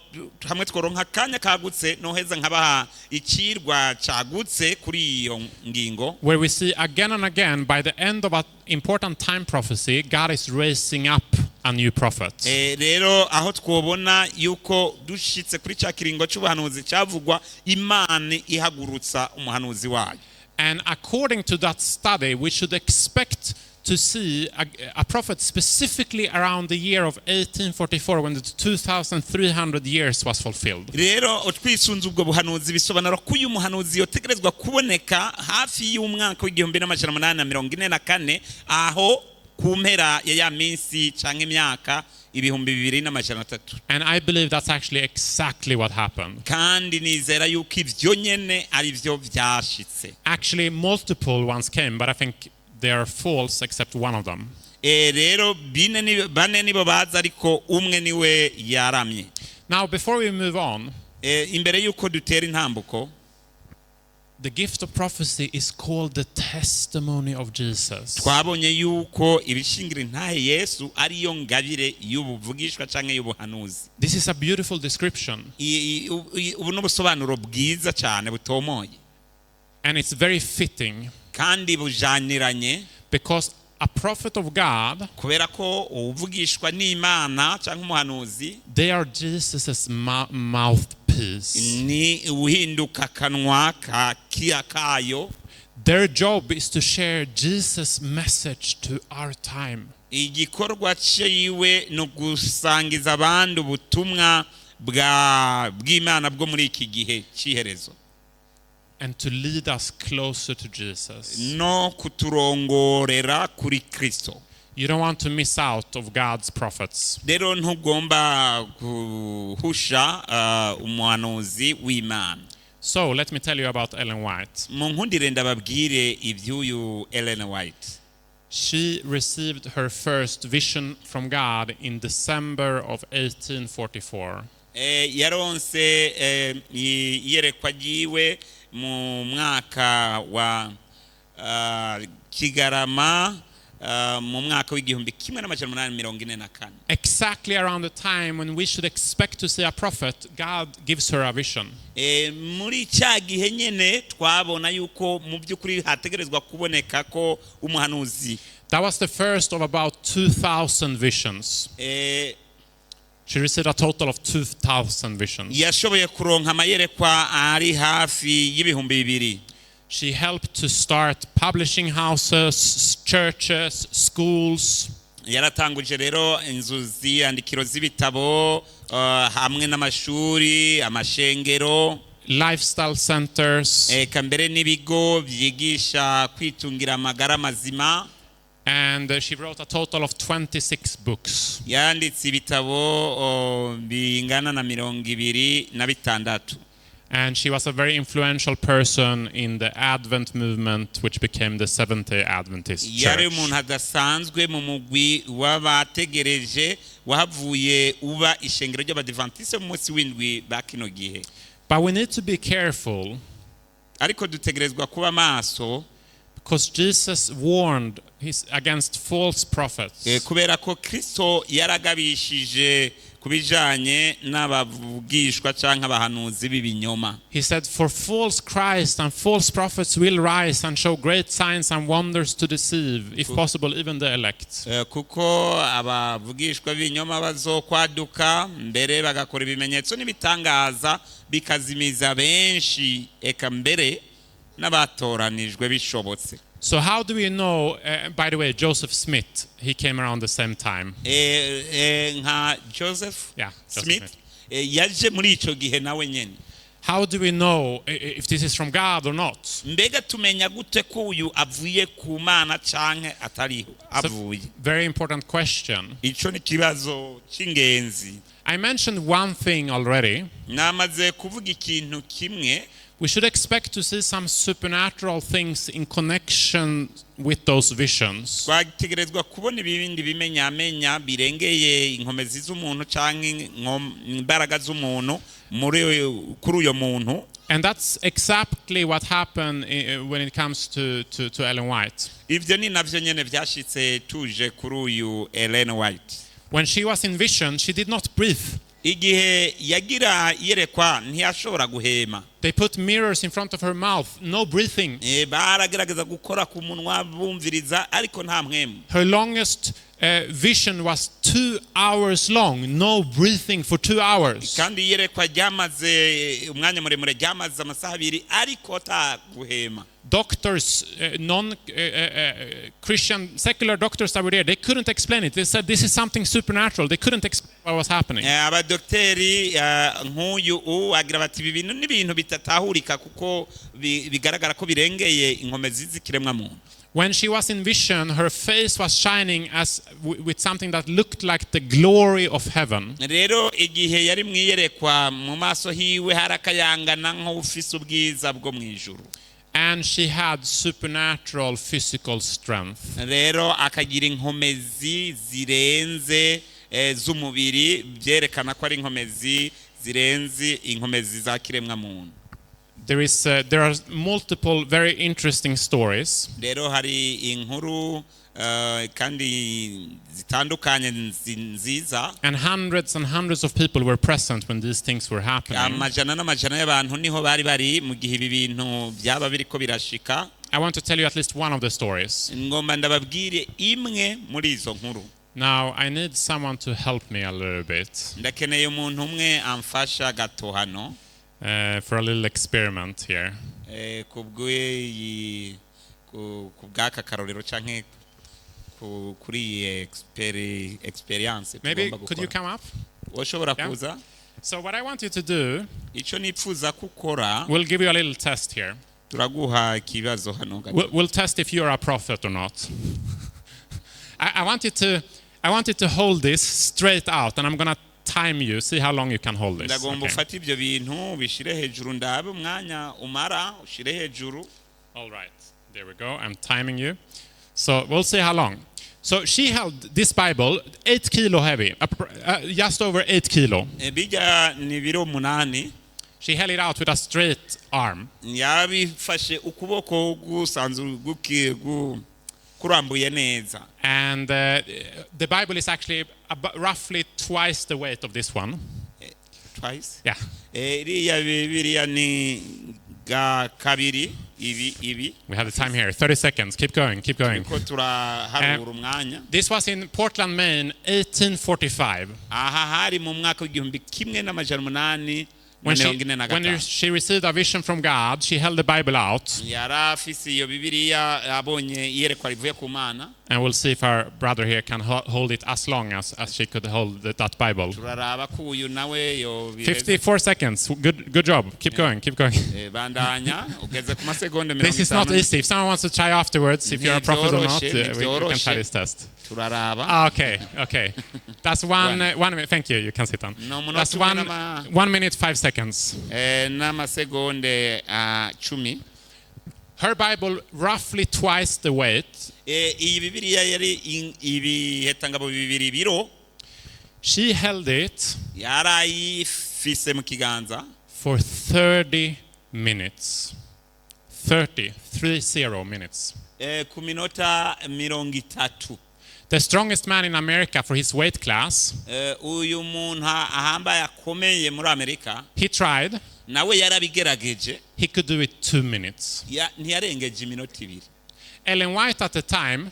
hamwe tworonka akanya kagutse noheza nkabaha ikirwa cagutse kuri iyo ngingo, where we see again and again, by the end of an important time prophecy, God is raising up a new prophet. Rero aho twobona yuko dushitse kuri ca kiringo c'ubuhanuzi cavugwa, Imana ihagurutsa umuhanuzi wayo. And according to that study, we should expect to see a prophet specifically around the year of 1844, when the 2,300 years was fulfilled. Rero twisunze ubwo buhanuzi bisobanura ko uyu muhanuzi yotegerezwa kuboneka hafi y'umwaka w'igihumbi n'amajana umunani na mirongo ine na kane, aho ku mpera ya minsi canke imyaka ibihumbi bibiri n'amajana atatu. And I believe that's actually exactly what happened. Kandi nizera yuko ivyo nyene ari vyo vyashitse. Actually, multiple ones came, but I think they are false except one of them. Rero bane nibo baza ariko umwe niwe yaramye. Now, before we move on, imbere yuko dutera intambuko, the gift of prophecy is called the testimony of Jesus. twabonye yuko ibishingira intahe Yesu ariyo ngabire y'ubuvugishwa canke y'ubuhanuzi. This is a beautiful description. Ubu n'ubusobanuro bwiza cyane butomoye. And it's very fitting. Kandi bujaniranye, because a prophet of God, kubera ko uvugishwa n'Imana canke umuhanuzi, they are Jesus's mouthpiece. ni uhinduka kanwa ka kayo. Their job is to share Jesus' message to our time. Igikorwa ciwe no gusangiza abandi ubutumwa bw'Imana bwo muri iki gihe c'iherezo. And to lead us closer to Jesus. No kuturongorera kuri Kristo. You don't want to miss out of God's prophets. Rero ntugomba guhusha umuhanuzi w'Imana. So let me tell you about Ellen White. Munkundire ndababwire ivy'uyu Ellen White. She received her first vision from God in December of 1844. Yaronse iyerekwa ryiwe mu mwaka wa Kigarama mu mwaka w'igihumbi kimwe n'amajana umunani mirongo ine na kane. Exactly around the time when we should expect to see a prophet, God gives her a vision. Muri cya gihe nyene twabona yuko mu by'ukuri hategerezwa kuboneka ko umuhanuzi. That was the first of about 2,000 visions. She received a total of 2,000 visions. Yashoboye kuronka amayerekwa ari hafi y'ibihumbi bibiri. She helped to start publishing houses, churches, schools. Yaratanguje rero inzu z'iyandikiro z'ibitabo hamwe n'amashuri, amashengero, lifestyle centers. Eka mbere n'ibigo byigisha kwitungira amagara mazima. And she wrote a total of 26 books. Yanditse ibitabo bingana na mirongo ibiri na bitandatu. And she was a very influential person in the Advent movement, which became the Seventh-day Adventist Church. Yari umuntu adasanzwe mu mugwi w'abategereje wahavuye uba ishengero ry'Abadventiste mu munsi w'indwi bakino gihe. But we need to be careful. Ariko dutegerezwa kuba maso. Because Jesus warned against false prophets. Kubera ko Kristo yaragabishije kubijanye n'abavugishwa canke abahanuzi b'ibinyoma. He said, for false Christ and false prophets will rise and show great signs and wonders to deceive, if possible, even the elect. Kuko abavugishwa b'ibinyoma bazokwaduka mbere bagakora ibimenyetso n'ibitangaza bikazimiza benshi, eka mbere n'abatoranijwe bishobotse. So how do we know, by the way, Joseph Smith, he came around the same time. Nka Joseph Smith yaje muri ico gihe nawe nyene. How do we know if this is from God or not? Mbega tumenya gute ko uyu avuye ku Mana canke atariho avuye? Very important question. Ico ni kibazo c'ingenzi. I mentioned one thing already. Namaze kuvuga ikintu kimwe. we should expect to see some supernatural things in connection with those visions. twategerezwa kubona ibindi bimenyamenya birengeye inkomezi z'umuntu canke imbaraga z'umuntu kuri uyo muntu. And that's exactly what happened when it comes to Ellen White. Ivyo ni navyo nyene vyashitse tuje kuri uyu Ellen White. When she was in vision, she did not breathe. Igihe yagira yerekwa ntiyashobora guhema. They put mirrors in front of her mouth, no breathing. Baragerageza gukora ku munwa bumviriza ariko nta mpwemu. Her longest vision was 2 hours long, no breathing for 2 hours. Kandi yerekwa ryamaze umwanya muremure, ryamaze amasaha abiri ariko ta guhema. Doctors, non-Christian, secular doctors that were there, they couldn't explain it. They said this is something supernatural. They couldn't explain what was happening. Abadokteri nk'uyu agira bati ibi bintu n'ibintu bitatahurika kuko bigaragara ko birengeye inkomezi z'ikiremwa muntu. When she was in vision, her face was shining as with something that looked like the glory of heaven. Rero igihe yari mwiyerekwa mu maso hiwe harakayangana nk'ufise ubwiza bwo mwijuru. And she had supernatural physical strength. Rero akagira inkomezi zirenze z'umubiri, byerekana ko ari inkomezi zirenze inkomezi za kiremwa muntu. There are multiple very interesting stories. Rero hari inkuru kandi zitandukanye nziza. And hundreds of people were present when these things were happening. Amajana n'amajana y'abantu niho bari mu gihe ibi bintu byaba biriko birashika. I want to tell you at least one of the stories. Ngomba ndababwire imwe muri izo nkuru. Now I need someone to help me a little bit. Ndakeneye umuntu umwe amfasha gato hano. For a little experiment here. Kubwaka karorero canke kuri experience. Maybe could you come up? Woshobora kuza? So what I want you to do, ico nipfuza kukora, we'll give you a little test here. Turaguha ikibazo hano gato. We'll test if you are a prophet or not. I want you to hold this straight out, and I'm going to time you. See how long you can hold this. Ndagomba ufata ibyo bintu bishire hejuru ndabe umwanya umara ushire hejuru. All right. There we go. I'm timing you. So we'll see how long. So she held this Bible 8 kilo heavy, just over 8 kilo. Bija ni biro 8. She held it out with a straight arm. Yabifashe ukuboko gusanzwe kurambuye neza. And the Bible is actually roughly twice the weight of this one. Twice? Yeah. Iriya Bibiliya ni ga kabiri ibi. We have the time here. 30 seconds. Keep going. Ko turaharura umwanya. This was in Portland, Maine, 1845. Aha hari mu mwaka w'igihumbi kimwe n'amajana 8. When she received a vision from God, she held the Bible out. And we'll see if our brother here can hold it as long as she could hold that Bible. 54 seconds. Good job. Keep going. This is not easy. If someone wants to try afterwards, if you're a prophet or not, we can try this test. Okay. That's 1 minute. Thank you. You can sit down. That's 1 minute 5 seconds. Her Bible roughly twice the weight. She held it for 30 minutes. 30 minutes. The strongest man in America for his weight class, he tried. He could do it 2 minutes. Ellen White at the time,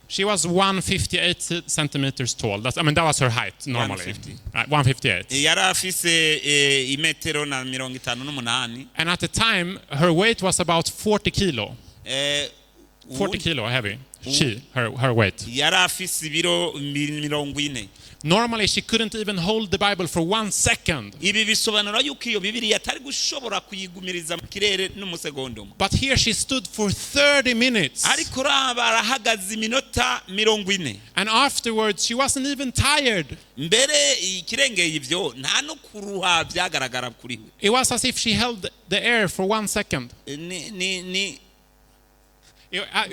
she was 158 centimeters tall. That was her height normally. 158. And at the time, her weight was about 40 kilo. 40 kilo heavy. her weight. yari afise ibiro 40. Normally she couldn't even hold the Bible for 1 second. Ibi bisobanura yuko iyo Bibiliya atari gushobora kuyigumiriza mu kirere n'umusegondo. But here she stood for 30 minutes. Ariko arahagaze iminota 40. And afterwards she wasn't even tired. Mbere ikirengeye ivyo nta no kuruha byagaragara kuri we. It was as if she held the air for 1 second. It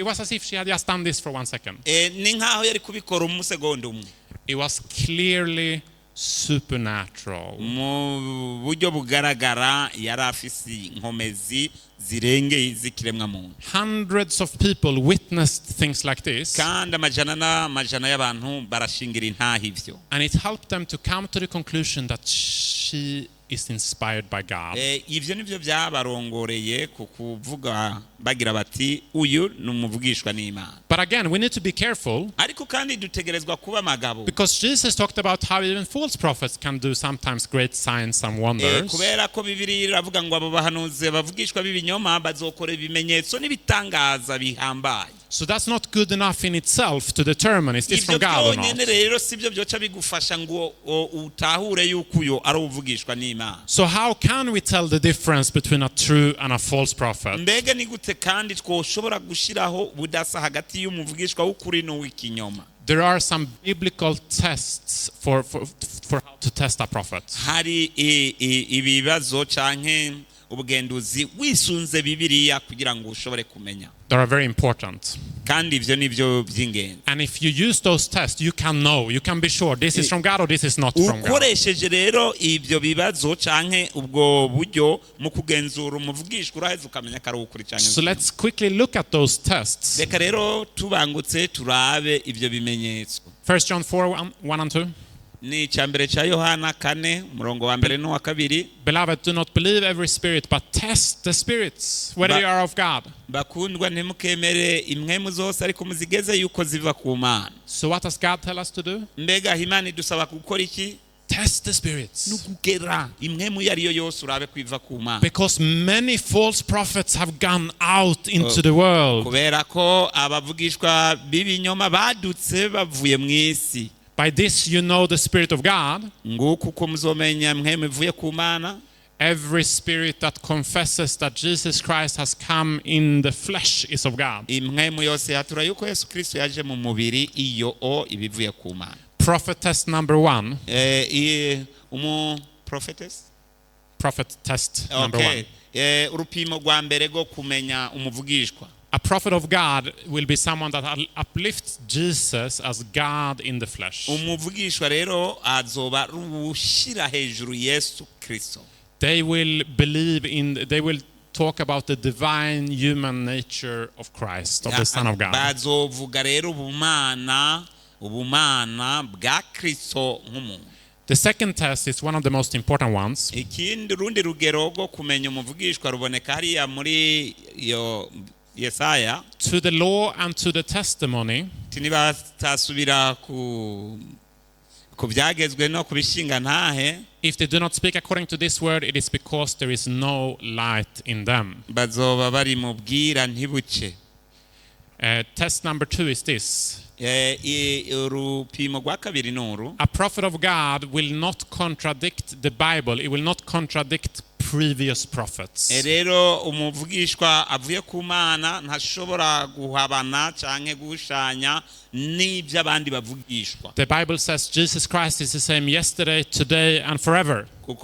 was as if she had just done this for 1 second. Ni nkaho yari kubikora umusegondo umwe. It was clearly supernatural. Mu buryo bugaragara yari afise inkomezi zirengeye zikiremwa muntu. Hundreds of people witnessed things like this. Kandi amajana y'abantu barashingira intaha ivyo. And it helped them to come to the conclusion that she is inspired by God. Ivyo nivyo byabarongoreye kuvuga bagira bati uyu numuvugishwa n'Imana. But again, we need to be careful. Ariko kandi dutegerezwa kuba magabo. Because Jesus talked about how even false prophets can do sometimes great signs and wonders. Kubera ko Bibiliya iravuga ngo abo bahanuzi bavugishwa b'ibinyoma bazokora ibimenyetso n'ibitangaza bihambaye. So that's not good enough in itself to determine is this from God or not. So how can we tell the difference between a true and a false prophet? There are some biblical tests for how to test a prophet. Ubugenduzi wisunze Bibiliya kugira ngo ushobore kumenya. They are very important. Kandi ivyo nivyo by'ingenzi. And if you use those tests, you can know, you can be sure this is from God or this is not from God. Ukoresheje rero ivyo bibazo canke ubwo buryo mu kugenzura umuvugishwa uraheze ukamenya kari ukuri canke. So let's quickly look at those tests. Reka rero tubangutse turabe ivyo bimenyetso. 1 John 4:1 and 2. Ni cyambere cha Yohana 4 murongo wa mbere no wa kabiri. Beloved, do not believe every spirit, but test the spirits whether they are of God. Bakundwa ntimukemere imwemu zose ariko muzigeze yuko ziva ku Mana. So what does God tell us to do? Mbega Imana idusaba gukora iki? Test the spirits. Nukugera imwemu yariyo yose urabe kwiva ku Mana. Because many false prophets have gone out into the world. Kubera ko abavugishwa b'ibinyoma badutse bavuye mu isi. By this you know the Spirit of God. Every spirit that confesses that Jesus Christ has come in the flesh is of God. Prophet test number 1. Prophet test number 1. A prophet of God will be someone that uplifts Jesus as God in the flesh. They will they will talk about the divine human nature of Christ, of the Son of God. The second test is one of the most important ones. Yesaya, to the law and to the testimony. If they do not speak according to this word, it is because there is no light in them. Test number 2 is this. A prophet of God will not contradict the Bible. It will not contradict previous prophets. The Bible says Jesus Christ is the same yesterday, today, and forever. What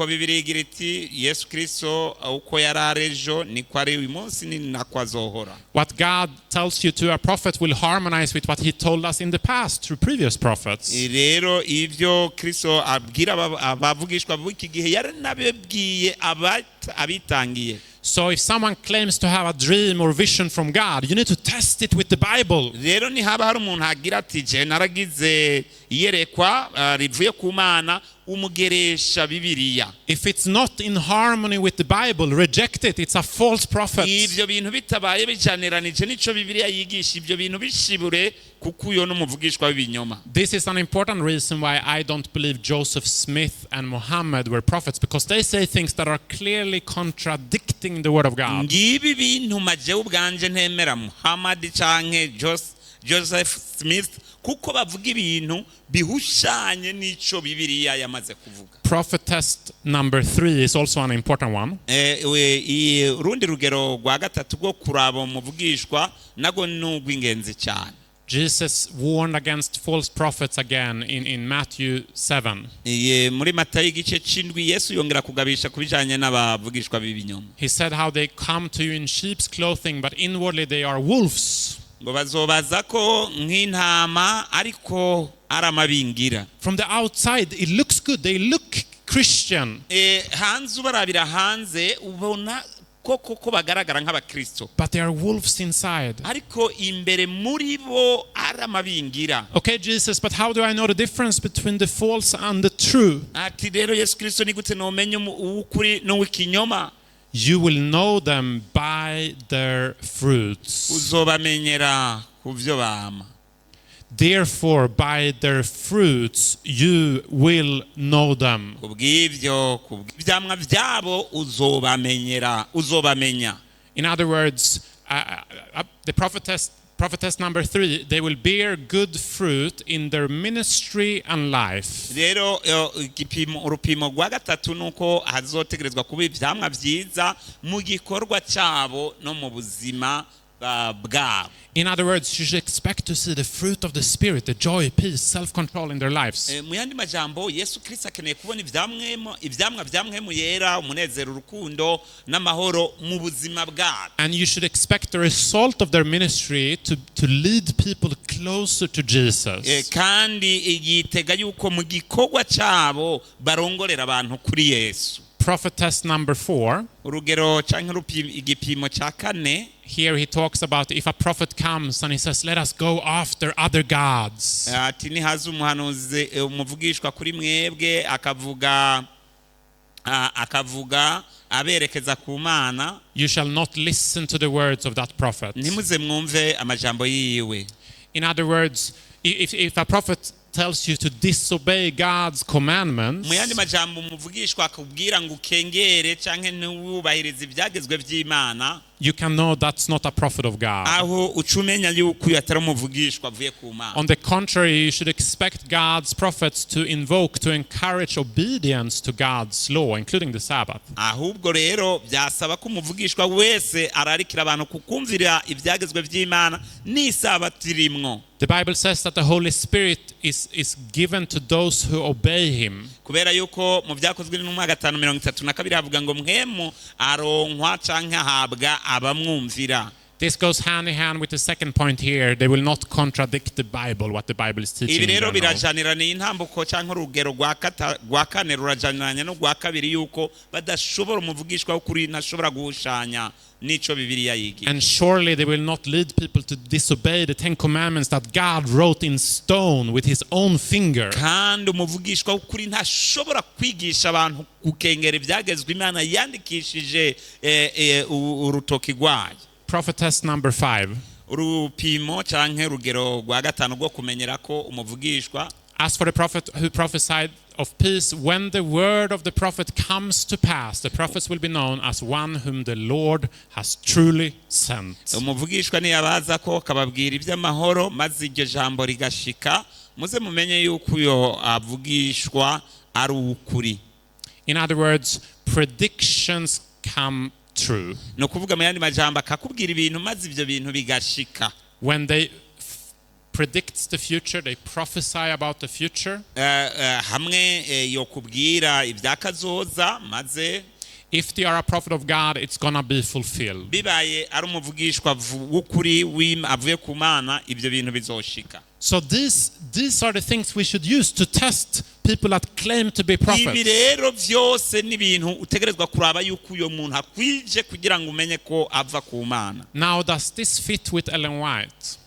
God tells you to a prophet will harmonize with what he told us in the past through previous prophets. So if someone claims to have a dream or vision from God, you need to test it with the Bible. If it's not in harmony with the Bible, reject it. It's a false prophet. This is an important reason why I don't believe Joseph Smith and Muhammad were prophets, because they say things that are clearly contradicting the word of God. Joseph Smith kuko bavuga ibintu bihushanye n'ico Bibiliya yamaze kuvuga. Prophet test number 3 is also an important one. Urundi rugero rwa gatatu rwo kuraba umuvugishwa nago n'ugwingenzi cyane. Jesus warned against false prophets again in Matthew 7. Muri Matayo igice c'indwi Yesu yongera kugabisha kubijanye n'abavugishwa b'ibinyoma. He said how they come to you in sheep's clothing but inwardly they are wolves. Ngo bazobaza ko nk'intama ariko aramabingira. From the outside it looks good, they look Christian. Hanze ubarabira hanze ubona koko bagaragara nk'abakristo. But they are wolves inside. Ariko imbere muri bo aramabingira. Okay Jesus, but how do I know the difference between the false and the true? Ati rero Yesu Kristo ni gute no menye ukuri no w'ikinyoma? You will know them by their fruits. Uzobamenyera kuvyo bama. Therefore, by their fruits you will know them. Kubw'ivyo kubyamwa byabo uzobamenya. In other words, the prophetess number 3, they will bear good fruit in their ministry and life. Rero urupimo rwa gatatu nuko hazotegerezwa kuba ivyamwa vyiza mu gikorwa cyabo no mu buzima bwabo. In other words, you should expect to see the fruit of the Spirit, the joy, peace, self-control in their lives. Mu yandi majambo Yesu Kristo akeneye kubona ivyamwa vyamwe mu yera, umunezero, urukundo n'amahoro mu buzima bwabo. And you should expect the result of their ministry to lead people closer to Jesus. Kandi yitega yuko mu gikorwa cyabo barongorera abantu kuri Yesu. Prophetess number 4. Urugero canke igipimo ca kane. Here he talks about if a prophet comes and he says, let us go after other gods. Ati ni haza umuhanuzi umuvugishwa kuri mwebwe akavuga aberekeza ku Mana. You shall not listen to the words of that prophet. Ntimuze mwumve amajambo yiwe. In other words, if a prophet tells you to disobey God's commandments, muyandi majambo umuvugishwa akubwira ngo ukengere canke ntiwubahirize ibyagezwe by'Imana, you can know that's not a prophet of God. Aho ucumenya yuko yatari umuvugishwa avuye ku Mana. On the contrary, you should expect God's prophets to encourage obedience to God's law, including the Sabbath. Ahubwo rero byasaba ko umuvugishwa wese ararikira abantu kukumvira ibyagezwe by'Imana n'isabato irimwo. The Bible says that the Holy Spirit is given to those who obey him. Kubera yuko mu byakozwe n'umwaka 532 havuga ngo mwemu aronkwa canke ahabwa abamwumvira. This goes hand in hand with the second point here. They will not contradict the Bible, what the Bible is teaching. Ibi rero birajanirana intambuko canke urugero rwa kane rurajaniranye no rwa kabiri yuko badashobora umuvugishwa w'ukuri ntashobora guhushanya nico Bibiliya yigisha. And surely they will not lead people to disobey the 10 commandments that God wrote in stone with his own finger. Kandi umuvugishwa w'ukuri ntashobora kwigisha abantu gukengera ibyagezwe Imana yandikishije urutoki rwayo. Prophetess number 5. Urupimo canke rugero rwa gatanu rwo kumenyera ko umuvugishwa. As for the prophet who prophesied of peace, when the word of the prophet comes to pass, the prophets will be known as one whom the Lord has truly sent. Umuvugishwa ni yabaza ko kababwira iby'amahoro maze iryo jambo rigashika, muze mumenye yuko uyo avugishwa ari ukuri. In other words, predictions come true. No kuvuga mu yandi majambo akakubwira ibintu maze ivyo bintu bigashika. When they predicts the future, they prophesy about the future. Hamwe yokubwira ibyakazoza maze if they are a prophet of God, it's gonna be fulfilled. Bibaye ari umuvugishwa w'ukuri avuye ku Mana, ibyo bintu bizoshika. So these are the things we should use to test people that claim to be prophets. Ibi rero vyose ni ibintu utegerezwa kuraba yuko uyo muntu akwije kugira ngo umenye ko ava ku Mana. Now does this fit with Ellen White?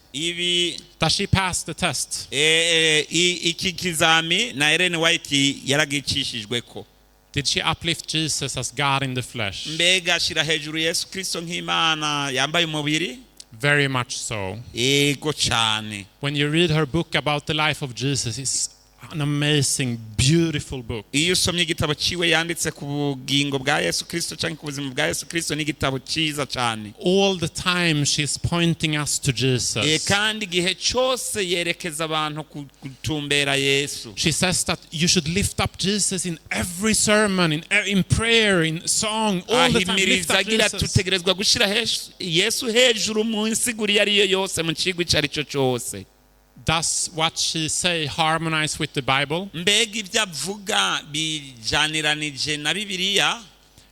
Does she pass the test? Iki kizami na Ellen White yaragicishijweko. Did she uplift Jesus as God in the flesh? Mbega shira hejuru Yesu Kristo nk'Imana yambaye umubiri? Very much so. Ego cyane. When you read her book about the life of Jesus, it's an amazing, beautiful book. Iyo usomye igitabo ciwe yanditse ku bugingo bwa Yesu Kristo canke ku buzima bwa Yesu Kristo ni igitabo ciza cyane. All the time she's pointing us to Jesus. Kandi gihe cyose yerekeza abantu kutumbera Yesu. She says that you should lift up Jesus in every sermon, in prayer, in song, all the time. Lift up Jesus. Tutegerezwa gushira Yesu hejuru mu insiguri ariyo yose mu cigwi carico cyose. Does what she say harmonize with the Bible? Mbega ibyo avuga bijaniranije na Bibiliya?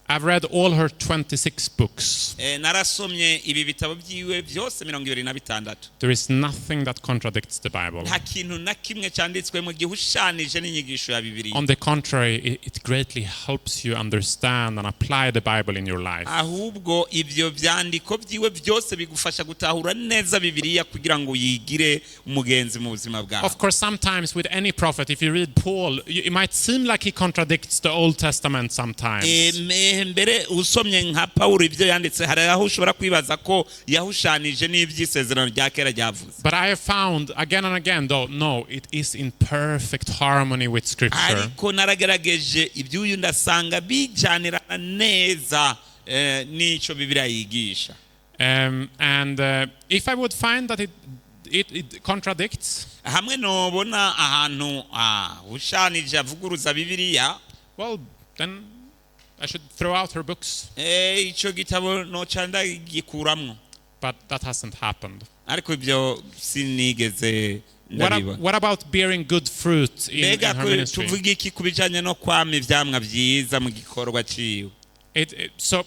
I've read all her 26 books. Narasomye ibi bitabo byiwe byose 26. There is nothing that contradicts the Bible. Nta kintu na kimwe cyanditswe mu gihushanije n'inyigisho ya Bibiliya. On the contrary, it greatly helps you understand and apply the Bible in your life. Ahubwo ibyo byandiko byiwe byose bigufasha gutahura neza Bibiliya kugira ngo yigire umugenzi mu buzima bwawe. Of course, sometimes with any prophet, if you read Paul, it might seem like he contradicts the Old Testament sometimes. Mbere usomye nka Paulo ibyo yanditse hari aho ushobora kwibaza ko yahushanije n'ibyisezerano rya kera ryavuze. But I have found again and again, though, no, it is in perfect harmony with Scripture. Ariko naragerageje iby'uyu ndasanga bijyanirana neza n'icyo Bibiliya yigisha. And if I would find that it contradicts, hamwe nobona ahantu hushanije avuguruza Bibiliya, well, then I should throw out her books. Ico gitabo no canda gikuramwo. But that hasn't happened. Ariko ibyo sinigeze ndabiba. What about bearing good fruit in her ministry? Tuvuga iki kubijanye no kwama ivyamwa byiza mu gikorwa ciwe? So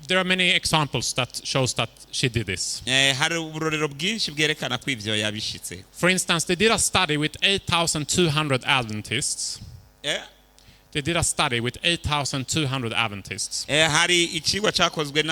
there are many examples that shows that she did this. Hari uburorero bwinshi bwerekana ko ivyo yabishitse. For instance, they did a study with 8,200 Adventists. They did a study with 8,200 Adventists. Hari icigwa cyakozwe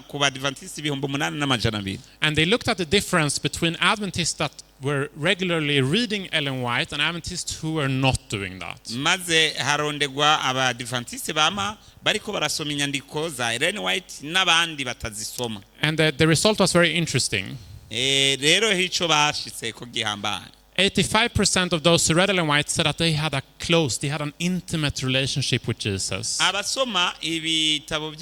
ku Badventists 8,200. And they looked at the difference between Adventists that were regularly reading Ellen White and Adventists who were not doing that. Maze harondegwa Abadventists bama bariko barasoma inyandiko za Ellen White n'abandi batazisoma. And the result was very interesting. Rero hico bashitse ko gihambaye. 85% of those who read Ellen White said that they had an intimate relationship with Jesus. Abasoma ibitabo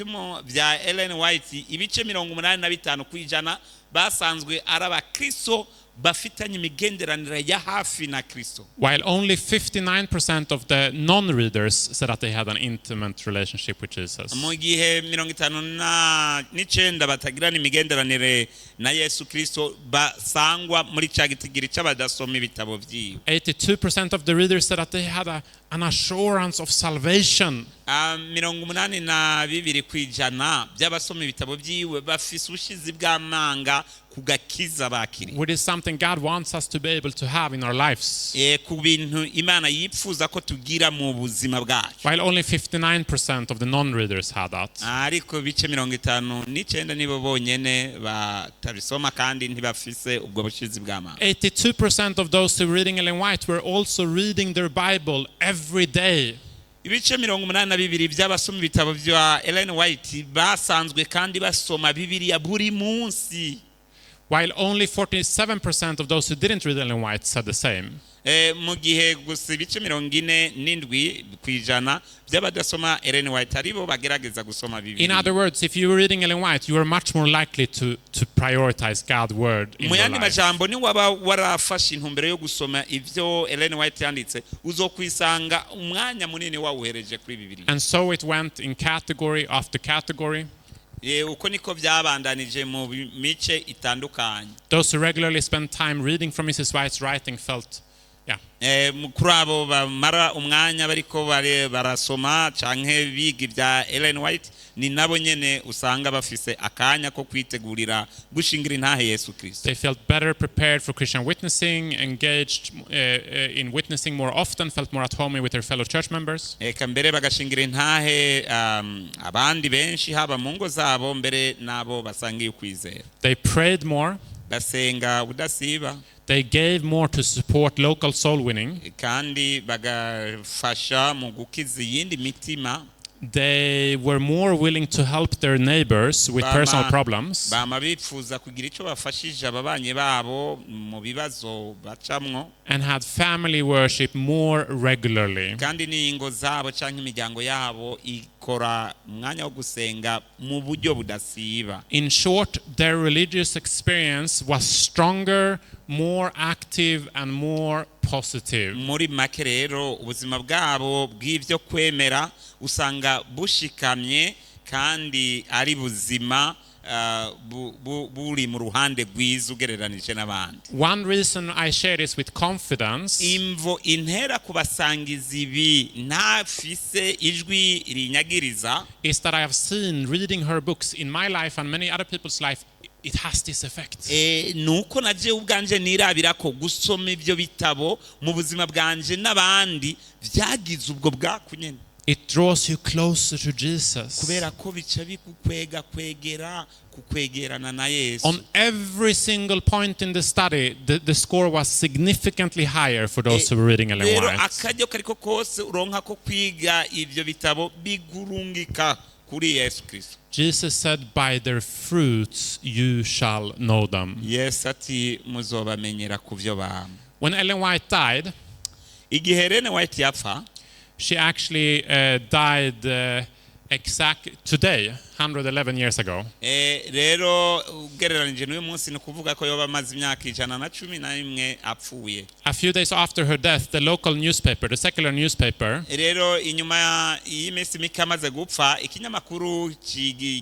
bya Ellen White ibice 85 kwijana basanzwe araba Kristo bafitanye imigenderanire ya hafi na Kristo. While only 59% of the non-readers said that they had an intimate relationship with Jesus. Mu gihe 59 batagirana imigenderanire na Yesu Kristo basangwa muri cagitigiri c'abadasoma ibitabo vyiwe. 82% of the readers said that they had an assurance of salvation. 82 kwijana by'abasoma ibitabo vyiwe bafise ubushizi bw'amanga kugakiza bakiri. Which is something God wants us to be able to have in our lives. Ku bintu Imana yipfuza ko tugira mu buzima bwacu. While only 59% of the non-readers had that. Ariko bice 59 nibo bonyene batabisoma kandi ntibafise ubwo bushizi bw'amanga. 82% of those who reading Ellen White were also reading their Bible every day. Ibice 82 by'abasoma ibitabo bya Ellen White basanzwe kandi basoma Bibiliya buri munsi. While only 47% of those who didn't read Ellen White said the same. Mu gihe gusa ibice 47 kwijana by'abadasoma Ellen White aribo bagerageza gusoma Bibiliya. In other words, if you were reading Ellen White, you were much more likely to prioritize God's word in your life. Muyandi majambo ni waba warafashe intumbero yo gusoma ivyo Ellen White yanditse uzokwisanga umwanya munini wawuhereje kuri Bibiliya. And so it went in category after category. Uko niko byabandanije mu mice itandukanye. Those who regularly spend time reading from Mrs. White's writing felt, kuri abo bamara umwanya bariko barasoma canke biga ibya Ellen White ni nabo nyene usanga bafise akanya ko kwitegurira gushingira intahe Yesu Kristo. They felt better prepared for Christian witnessing, engaged in witnessing more often, felt more at home with their fellow church members. Eka mbere bagashingira intahe abandi benshi haba mu ngo zabo mbere nabo basangiye ukwizera. They prayed more. Basenga udasiba. They gave more to support local soul winning. Kandi bagafasha mu gukiza yindi mitima. They were more willing to help their neighbors with personal problems. Bama bifuza kugira ico bafashije ababanye babo mu bibazo bacamwo. and had family worship more regularly. kandi n'ingo zabo cyangwa imiryango yabo ikora umwanya wo gusenga mu buryo budasiba. In short, their religious experience was stronger, more active and more positive. Muri make rero ubuzima bwabo bw'ivyo kwemera usanga bushikamye kandi ari buzima buri mu ruhande rwiza ugereranije n'abandi. One reason I share this with confidence imvo intera kubasangiza ibi ntafise ijwi rinyagiriza is that I have seen reading her books in my life and many other people's life. It has this effect. Nuko naje ubwanje nirabira ko gusoma ivyo bitabo mu buzima bwanje n'abandi vyagize ubwo bwakunyene. It draws you closer to Jesus. Kubera ko bica bikukwega kukwegerana na Yesu. On every single point in the study, the score was significantly higher for those who were reading Ellen White. Rero akaryo kariko kose uronka ko kwiga ivyo bitabo bigurungika kuri Yesu Kristo. Jesus said, by their fruits you shall know them. Yes, ati muzobamenyera kuvyo bama. When Ellen White died, igihe Ellen White yapfa, she actually died today, 111 years ago. Rero ugereranije n'uyu munsi no kuvuga ko yoba amaze imyaka 111 apfuye. A few days after her death, the local newspaper, the secular newspaper, rero inyuma y'imisi mike amaze gupfa, ikinyamakuru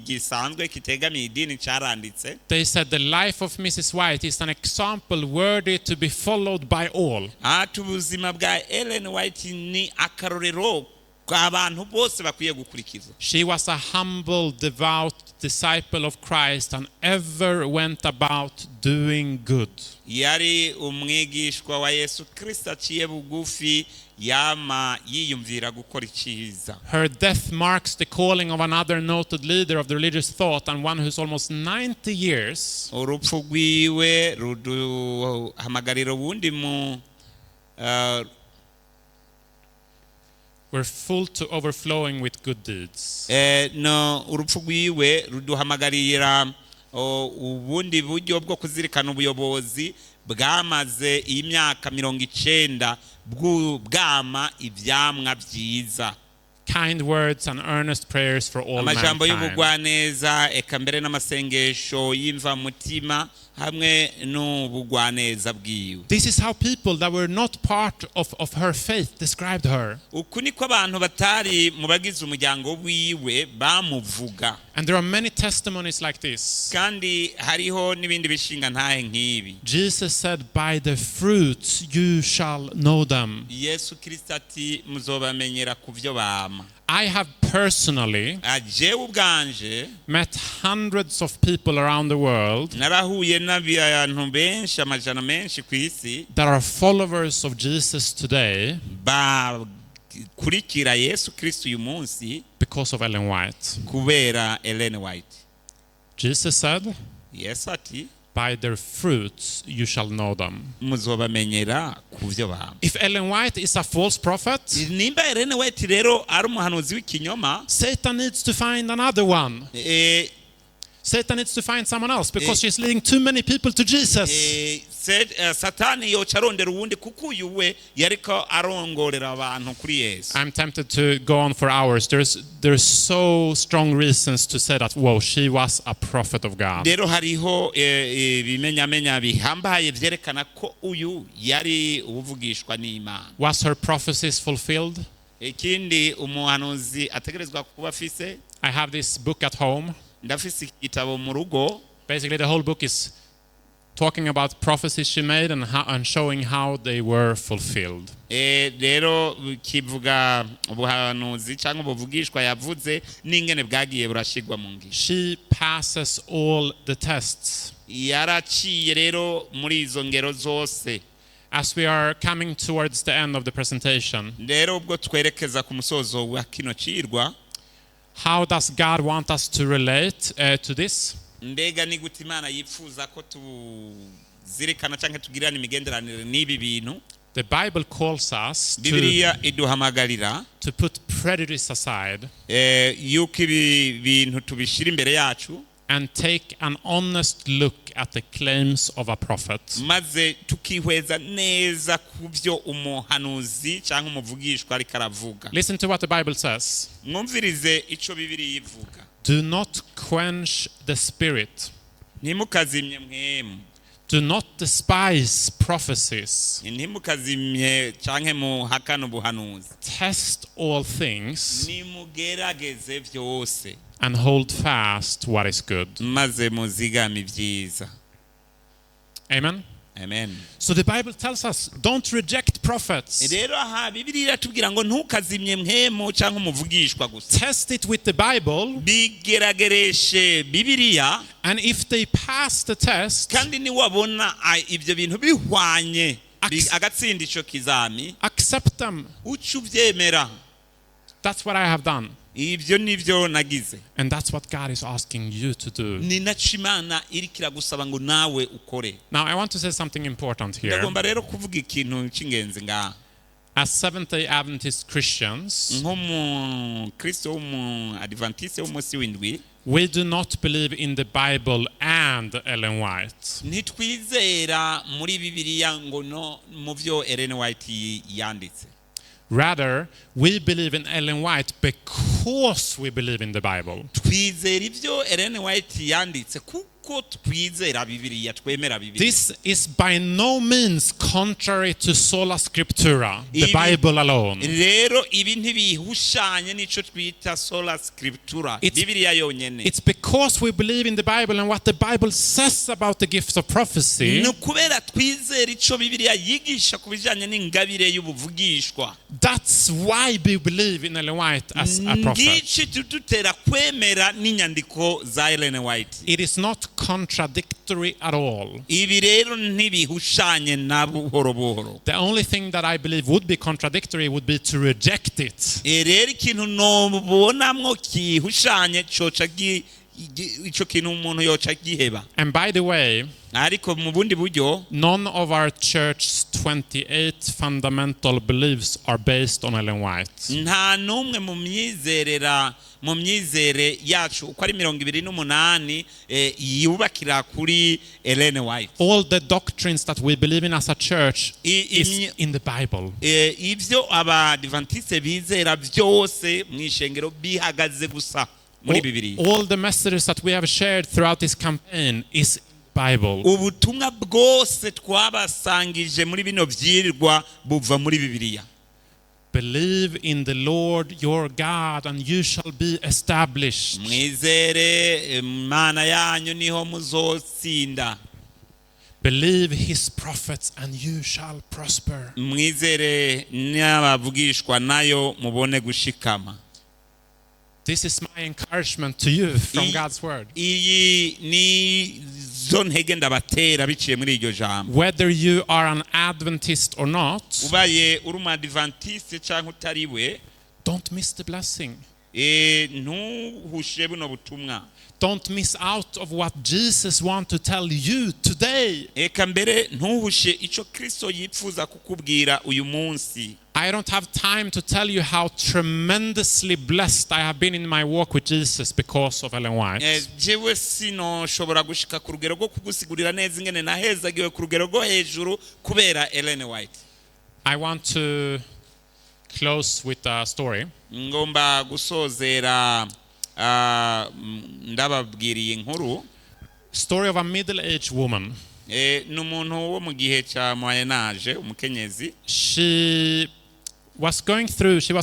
gisanzwe kitegamiye idini caranditse. They said the life of Mrs. White is an example worthy to be followed by all. Ubuzima bwa Ellen White ni akarorero abantu bose bakwiye gukurikiza. She was a humble, devout disciple of Christ and ever went about doing good. Yari umwigishwa wa Yesu Kristo aciye bugufi, yama yiyumvira gukora iciza. Her death marks the calling of another noted leader of the religious thought and one who's almost 90 years. Urupfu rwiwe ruduhamagarira ubundi mu we're full to overflowing with good deeds. No urupfu rwiwe ruduhamagarira ubundi buryo bwo kuzirikana ubuyobozi bwamaze imyaka 90 bwama ivyamwa byiza. Kind words and earnest prayers for all amajambo mankind. y'ubugwaneza eka mbere n'amasengesho y'imva mutima hamwe n'ubugwaneza bwiwe. This is how people that were not part of her faith described her. Uku niko abantu batari mu bagize umuryango wiwe bamuvuga. And there are many testimonies like this. Kandi hariho n'ibindi bishinga ntahe nk'ibi. Jesus said, by the fruits you shall know them. Yesu Kristo ati muzobamenyera kuvyo bama. I have personally met hundreds of people around the world that are followers of Jesus today because of Ellen White. Jesus said, yes, ati, by their fruits you shall know them. If Ellen White is a false prophet, Satan needs to find another one. Satan needs to find someone else because she's leading too many people to Jesus. I'm tempted to go on for hours. There's so strong reasons to say that, whoa, she was a prophet of God. Was her prophecies fulfilled? I have this book at home. Basically, the whole book is talking about prophecies she made and showing how they were fulfilled. She passes all the tests. As we are coming towards the end of the presentation, how does God want us to relate to this? The Bible calls us to put prejudice aside and take an honest look at the claims of a prophet. Maze tukihweza neza kubyo umuhanuzi cyangwa umuvugishwa ariko aravuga. Listen to what the Bible says. Mwumvirize ico Bibiliya ivuga. Do not quench the spirit. Ntimukazimye mwemu. Do not despise prophecies. Ntimukazimye canke muhakana ubuhanuzi. Test all things. Nimugerageze vyose. And hold fast what is good. Maze muzigame ibyiza. Amen. Amen. So the Bible tells us, don't reject prophets. Rero aha Bibiliya iratubwira ngo ntukazimye mwemu cyangwa umuvugishwa gusa. Test it with the Bible. Bigeragereshe Bibiliya. And if they pass the test, kandi niwabona ibyo bintu bihwanye agatsinda ico kizami, accept them. Ucu byemera. That's what I have done. Ibyo nivyo nagize. And that's what God is asking you to do. Ni nacimana irikira gusaba ngo nawe ukore. Now I want to say something important here. Ndagomba rero kuvuga ikintu cy'ingenzi ngaha. As Seventh-day Adventist Christians, nkomu Kristo mu Adventiste umunsi w'indwi, we do not believe in the Bible and Ellen White. Ntitwizera muri Bibiliya ngo no mu byo Ellen White yanditse. Rather, we believe in Ellen White because we believe in the Bible. Twizera ibyo Ellen White yanditse kuko twizera Bibiliya, twemera Bibiliya. This is by no means contrary to sola scriptura, the Bible alone. Rero ibi ntibihushanye n'ico twita sola scriptura, Bibiliya yonyene. It's because we believe in the Bible and what the Bible says about the gift of prophecy. Nukubera twizera ico Bibiliya yigisha kubijanye n'ingabire y'ubuvugishwa. That's why we believe in Ellen White as a prophet. Ngici tututera kwemera n'inyandiko za Ellen White. It is not contradictory at all. Ibi rero ntibihushanye na buhoro buhoro. The only thing that I believe would be contradictory would be to reject it. Rero ikintu nobonamwo kihushanye coca ico kintu umuntu yoca giheba. And by the way, ariko mu bundi buryo, none of our church's 28 fundamental beliefs are based on Ellen White. Nta numwe mu myizere yacu uko ari 28 yubakira kuri Ellen White. All the doctrines that we believe in as a church is in the Bible. Ivyo Abadventiste bizera byose mw'ishengero bihagaze gusa muri Bibiliya. All the messages that we have shared throughout this campaign is Bible. Ubutumwa bwose twabasangije muri bino byirwa buva muri Bibiliya. Believe in the Lord your God and you shall be established. Mwizere Imana yanyu niho muzotsinda. Believe his prophets and you shall prosper. Mwizere n'abavugishwa nayo mubone gushikama. This is my encouragement to you from God's word. Iyi ni zo ntege ndabatera biciye muri iryo jambo. Whether you are an Adventist or not, ubaye uri umu Adventiste cyangwa utariwe, don't miss the blessing. Ntuhushe buno butumwa. Don't miss out of what Jesus wants to tell you today. Eka mbere ntuhushe ico Kristo yipfuza kukubwira uyu munsi. I don't have time to tell you how tremendously blessed I have been in my walk with Jesus because of Ellen White. Jewe sino shobora gushika ku rugero rwo kugusigurira neza ingene nahezagiwe ku rugero rwo hejuru kubera Ellen White. I want to close with a story. Ngomba gusozera ndababwiriye inkuru. Story of a middle-aged woman. N'umuntu wo mu gihe cya moyen age, umukenyezi. She was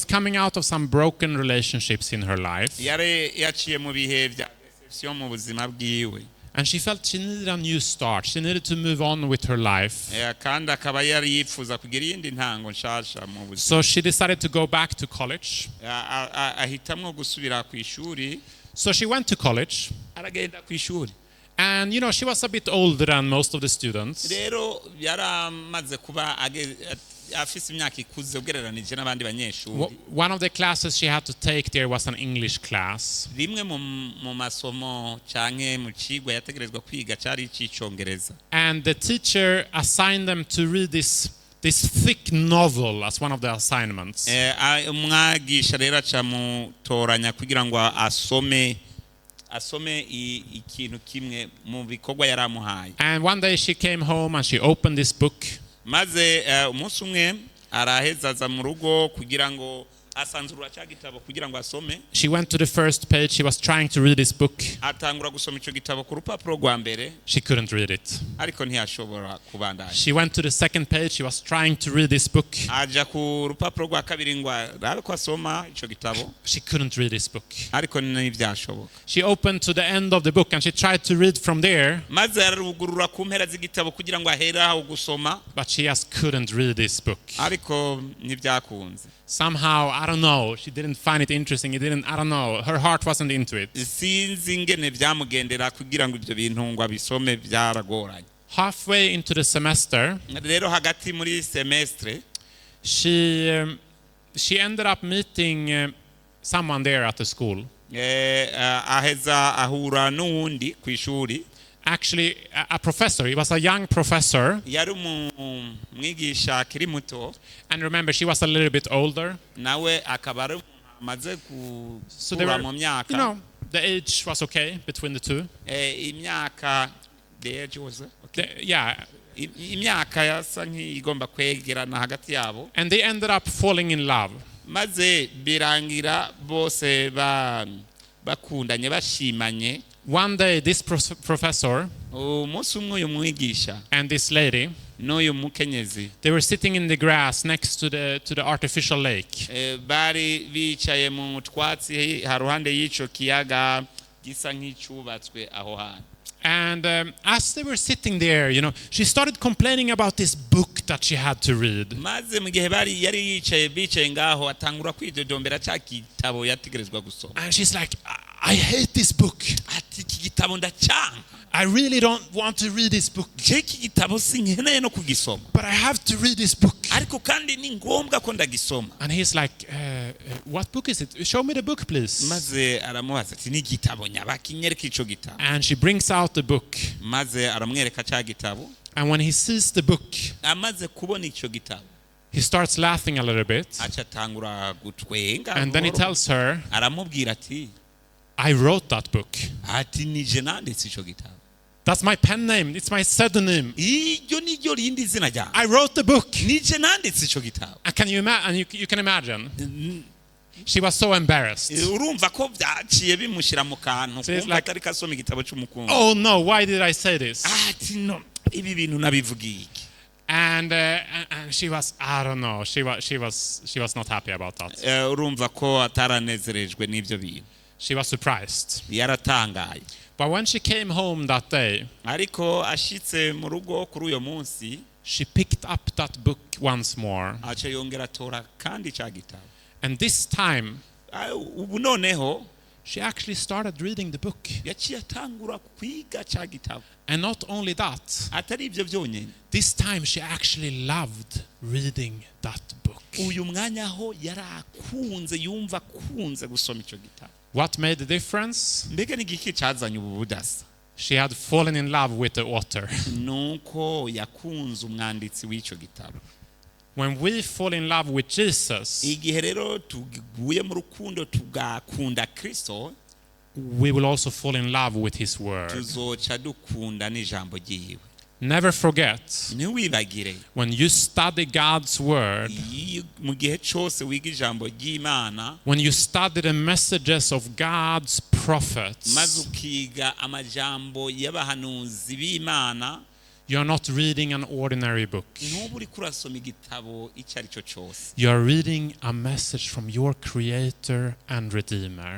coming out of some broken relationships in her life. Yari yaciye mu bihe bya deception mu buzima bwiwe. And she felt she needed a new start. She needed to move on with her life. Kandi akaba yari yifuza kugira iyindi ntango nshasha mu buzima. So she decided to go back to college. Ahitamwo gusubira ku ishuri. So she went to college. Aragenda ku ishuri. And she was a bit older than most of the students. Rero yaramaze kuba afise imyaka ikuze ugereranije n'abandi banyeshuri. One of the classes she had to take there was an English class. Rimwe mu masomo canke mu cigwa yategerezwa kwiga cari icicongereza. And the teacher assigned them to read this thick novel as one of the assignments. Umwagisha rero acamutoranya kugira ngo asome asome ikintu kimwe mu bikorwa yaramuhaye. And one day she came home and she opened this book. Maze umunsi umwe arahezaza mu rugo kugira ngo asanzurura cya gitabo kugira ngo asome. She went to the first page. She was trying to read this book. Atangura gusoma ico gitabo ku rupapuro rwa mbere. She couldn't read it. Ariko ntiyashobora kubandanya. She went to the second page. She was trying to read this book. Aja ku rupapuro rwa kabiri ngo ariko asoma ico gitabo. She couldn't read this book. Ariko ntivyashoboka. She opened to the end of the book and she tried to read from there. Maze arugurura ku mpera z'igitabo kugira ngo aheraho gusoma. But she just couldn't read this book. Ariko ntivyakunze. Somehow, I don't know, she didn't find it interesting. I don't know, her heart wasn't into it. Sinzi ingene vyamugendera kugira ngo ivyo bintu ngo abisome vyaragoranye. Halfway into the semester, rero hagati muri semestre, she ended up meeting someone there at the school. Aheza ahura n'uwundi kw'ishuri. Actually, a professor. He was a young professor. Yari umwigisha akiri muto. And remember, she was a little bit older. Nawe akaba ari amaze gukura mu myaka. You know, the age was okay between the two. Imyaka, the age was okay. Yeah. Imyaka yasa nk'igomba kwegerana hagati yabo. And they ended up falling in love. Maze birangira bose bakundanye bashimanye. One day, this professor and this lady, they were sitting in the grass next to the artificial lake. And as they were sitting there, you know, she started complaining about this book that she had to read. And she's like, I hate this book. I really don't want to read this book. But I have to read this book. And he's like, what book is it? Show me the book, please. And she brings out the book. And when he sees the book, he starts laughing a little bit. And then he tells her, I wrote that book. That's my pen name. It's my pseudonym. I wrote the book. And can you imagine? You can imagine. She was so embarrassed. So it's like, oh no, why did I say this? And she was, I don't know, she was not happy about that. She was surprised. But when she came home that day, she picked up that book once more. And this time, she actually started reading the book. And not only that, this time she actually loved reading that book. What made the difference? She had fallen in love with the author. When we fall in love with Jesus, we will also fall in love with his word. Never forget, when you study God's word, when you study the messages of God's prophets, you are not reading an ordinary book. You are reading a message from your Creator and Redeemer.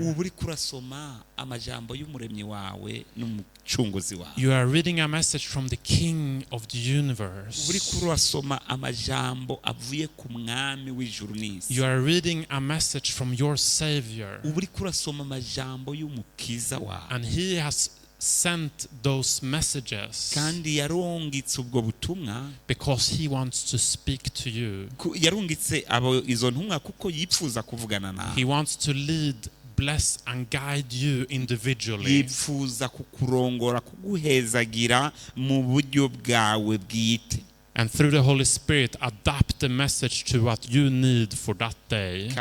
You are reading a message from the King of the universe. You are reading a message from your Savior. And He has sent those messages because He wants to speak to you. He wants to lead, bless and guide you individually. And through the Holy Spirit, adapt the message to what you need for that day.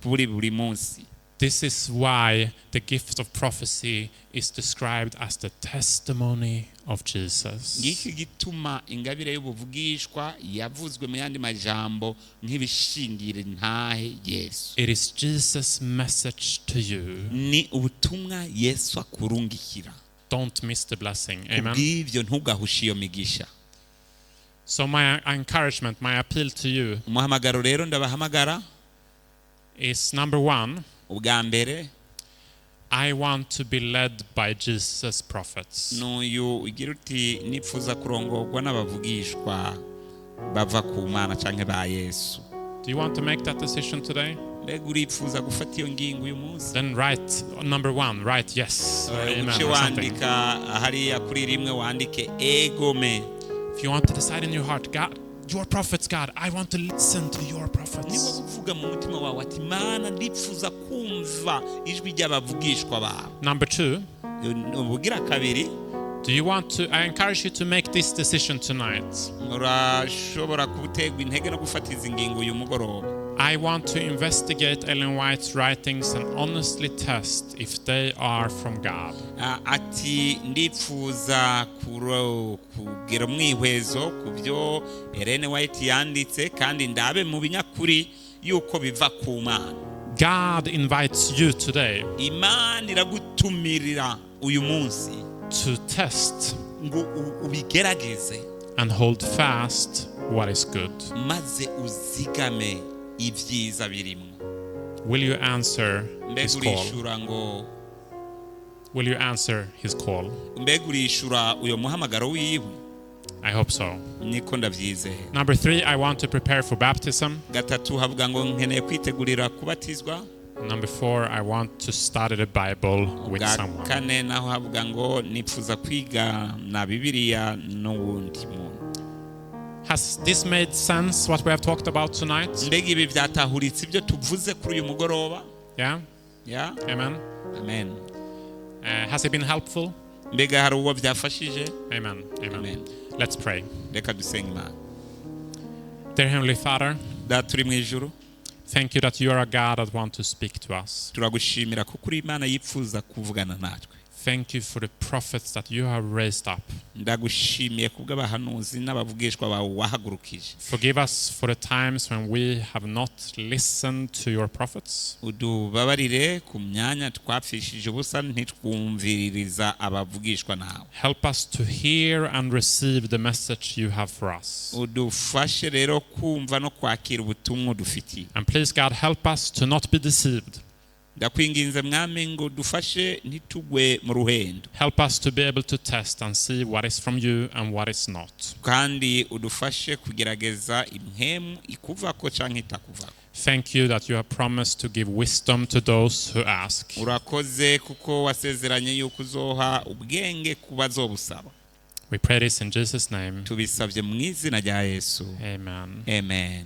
buri munsi. This is why the gift of prophecy is described as the testimony of Jesus. Ngiki gituma ingabire y'ubuvugishwa yavuzwe mu yandi majambo nk'ibishingire ntahe Yesu. It is Jesus' message to you. Ni ubutumwa Yesu akurungikira. Don't miss the blessing. Amen. Kubw'ivyo ntugahushe iyo migisha. So my encouragement, my appeal to you umuhamagaro rero ndabahamagara is number 1. ubwa mbere, I want to be led by Jesus' prophets. N'uyu ugira uti nipfuza kurongorwa n'abavugishwa bava ku Mana canke ba Yesu. Do you want to make that decision today? Mbega uripfuza gufata iyo ngingo uyu munsi? Then write number 1. Write yes. Amen. Uce wandika hariya kuri rimwe wandike egome. If you want to decide in your heart, God, your prophets, God, I want to listen to your prophets. Niba uvuga mu mutima wawe ati Mana ndipfuza kumva ijwi ry'abavugishwa bawe. Number 2. Ubugira kabiri, do you want to? I encourage you to make this decision tonight. urashobora kubutegwa intege no gufata izi ngingo uyu mugoroba. I want to investigate Ellen White's writings and honestly test if they are from God. Ati ndipfuza kugira umwihwezo ku byo Ellen White yanditse kandi ndabe mu binyakuri yuko biva ku Mana. God invites you today Imana iragutumirira uyu munsi to test ngo ubigerageze and hold fast what is good. maze uzigame ibyiza birimo. Will you answer his call? Mbegurishura ngo Will you answer his call? mbegurishura uyo muhamagaro wiwe. I hope so. Niko ndavyizeye. Number 3, I want to prepare for baptism. Gatatu havuga ngo nkeneye kwitegurira kubatizwa. Number 4, I want to study the Bible with someone. Kane naho havuga ngo nipfuza kwiga na Bibiliya n'uwundi muntu. Has this made sense, what we have talked about tonight? Mbega ibi vyatahuritse ibyo tuvuze kuri uyu mugoroba? Yeah? Yeah? Amen? Amen. Has it been helpful? Mbega hari uwo byafashije? Amen. Amen. Amen. Let's pray. Reka dusenge Imana. Dear Heavenly Father, Data uri mu ijuru, thank you that you are a God that wants to speak to us. turagushimira kuko uri Imana yipfuza kuvugana natwe. Thank you for the prophets that you have raised up. Ndagushimiye kubw'abahanuzi n'abavugishwa bawe wahagurukije. Forgive us for the times when we have not listened to your prophets. Udubabarire ku myanya twapfishije ubusa ntitwumviririza abavugishwa nawe. Help us to hear and receive the message you have for us. Udufashe rero kumva no kwakira ubutumwa dufitiye. And please, God, help us to not be deceived. Ndakwinginze mwami ngo dufashe ntitugwe mu ruhendo. Help us to be able to test and see what is from you and what is not. Kandi udufashe kugerageza impemu ikuvako canke itakuvako. Thank you that you have promised to give wisdom to those who ask. Urakoze kuko wasezeranye yuko uzoha ubwenge ku bazobusaba. We pray this in Jesus' name. Tubisabye mu izina rya Yesu. Amen. Amen.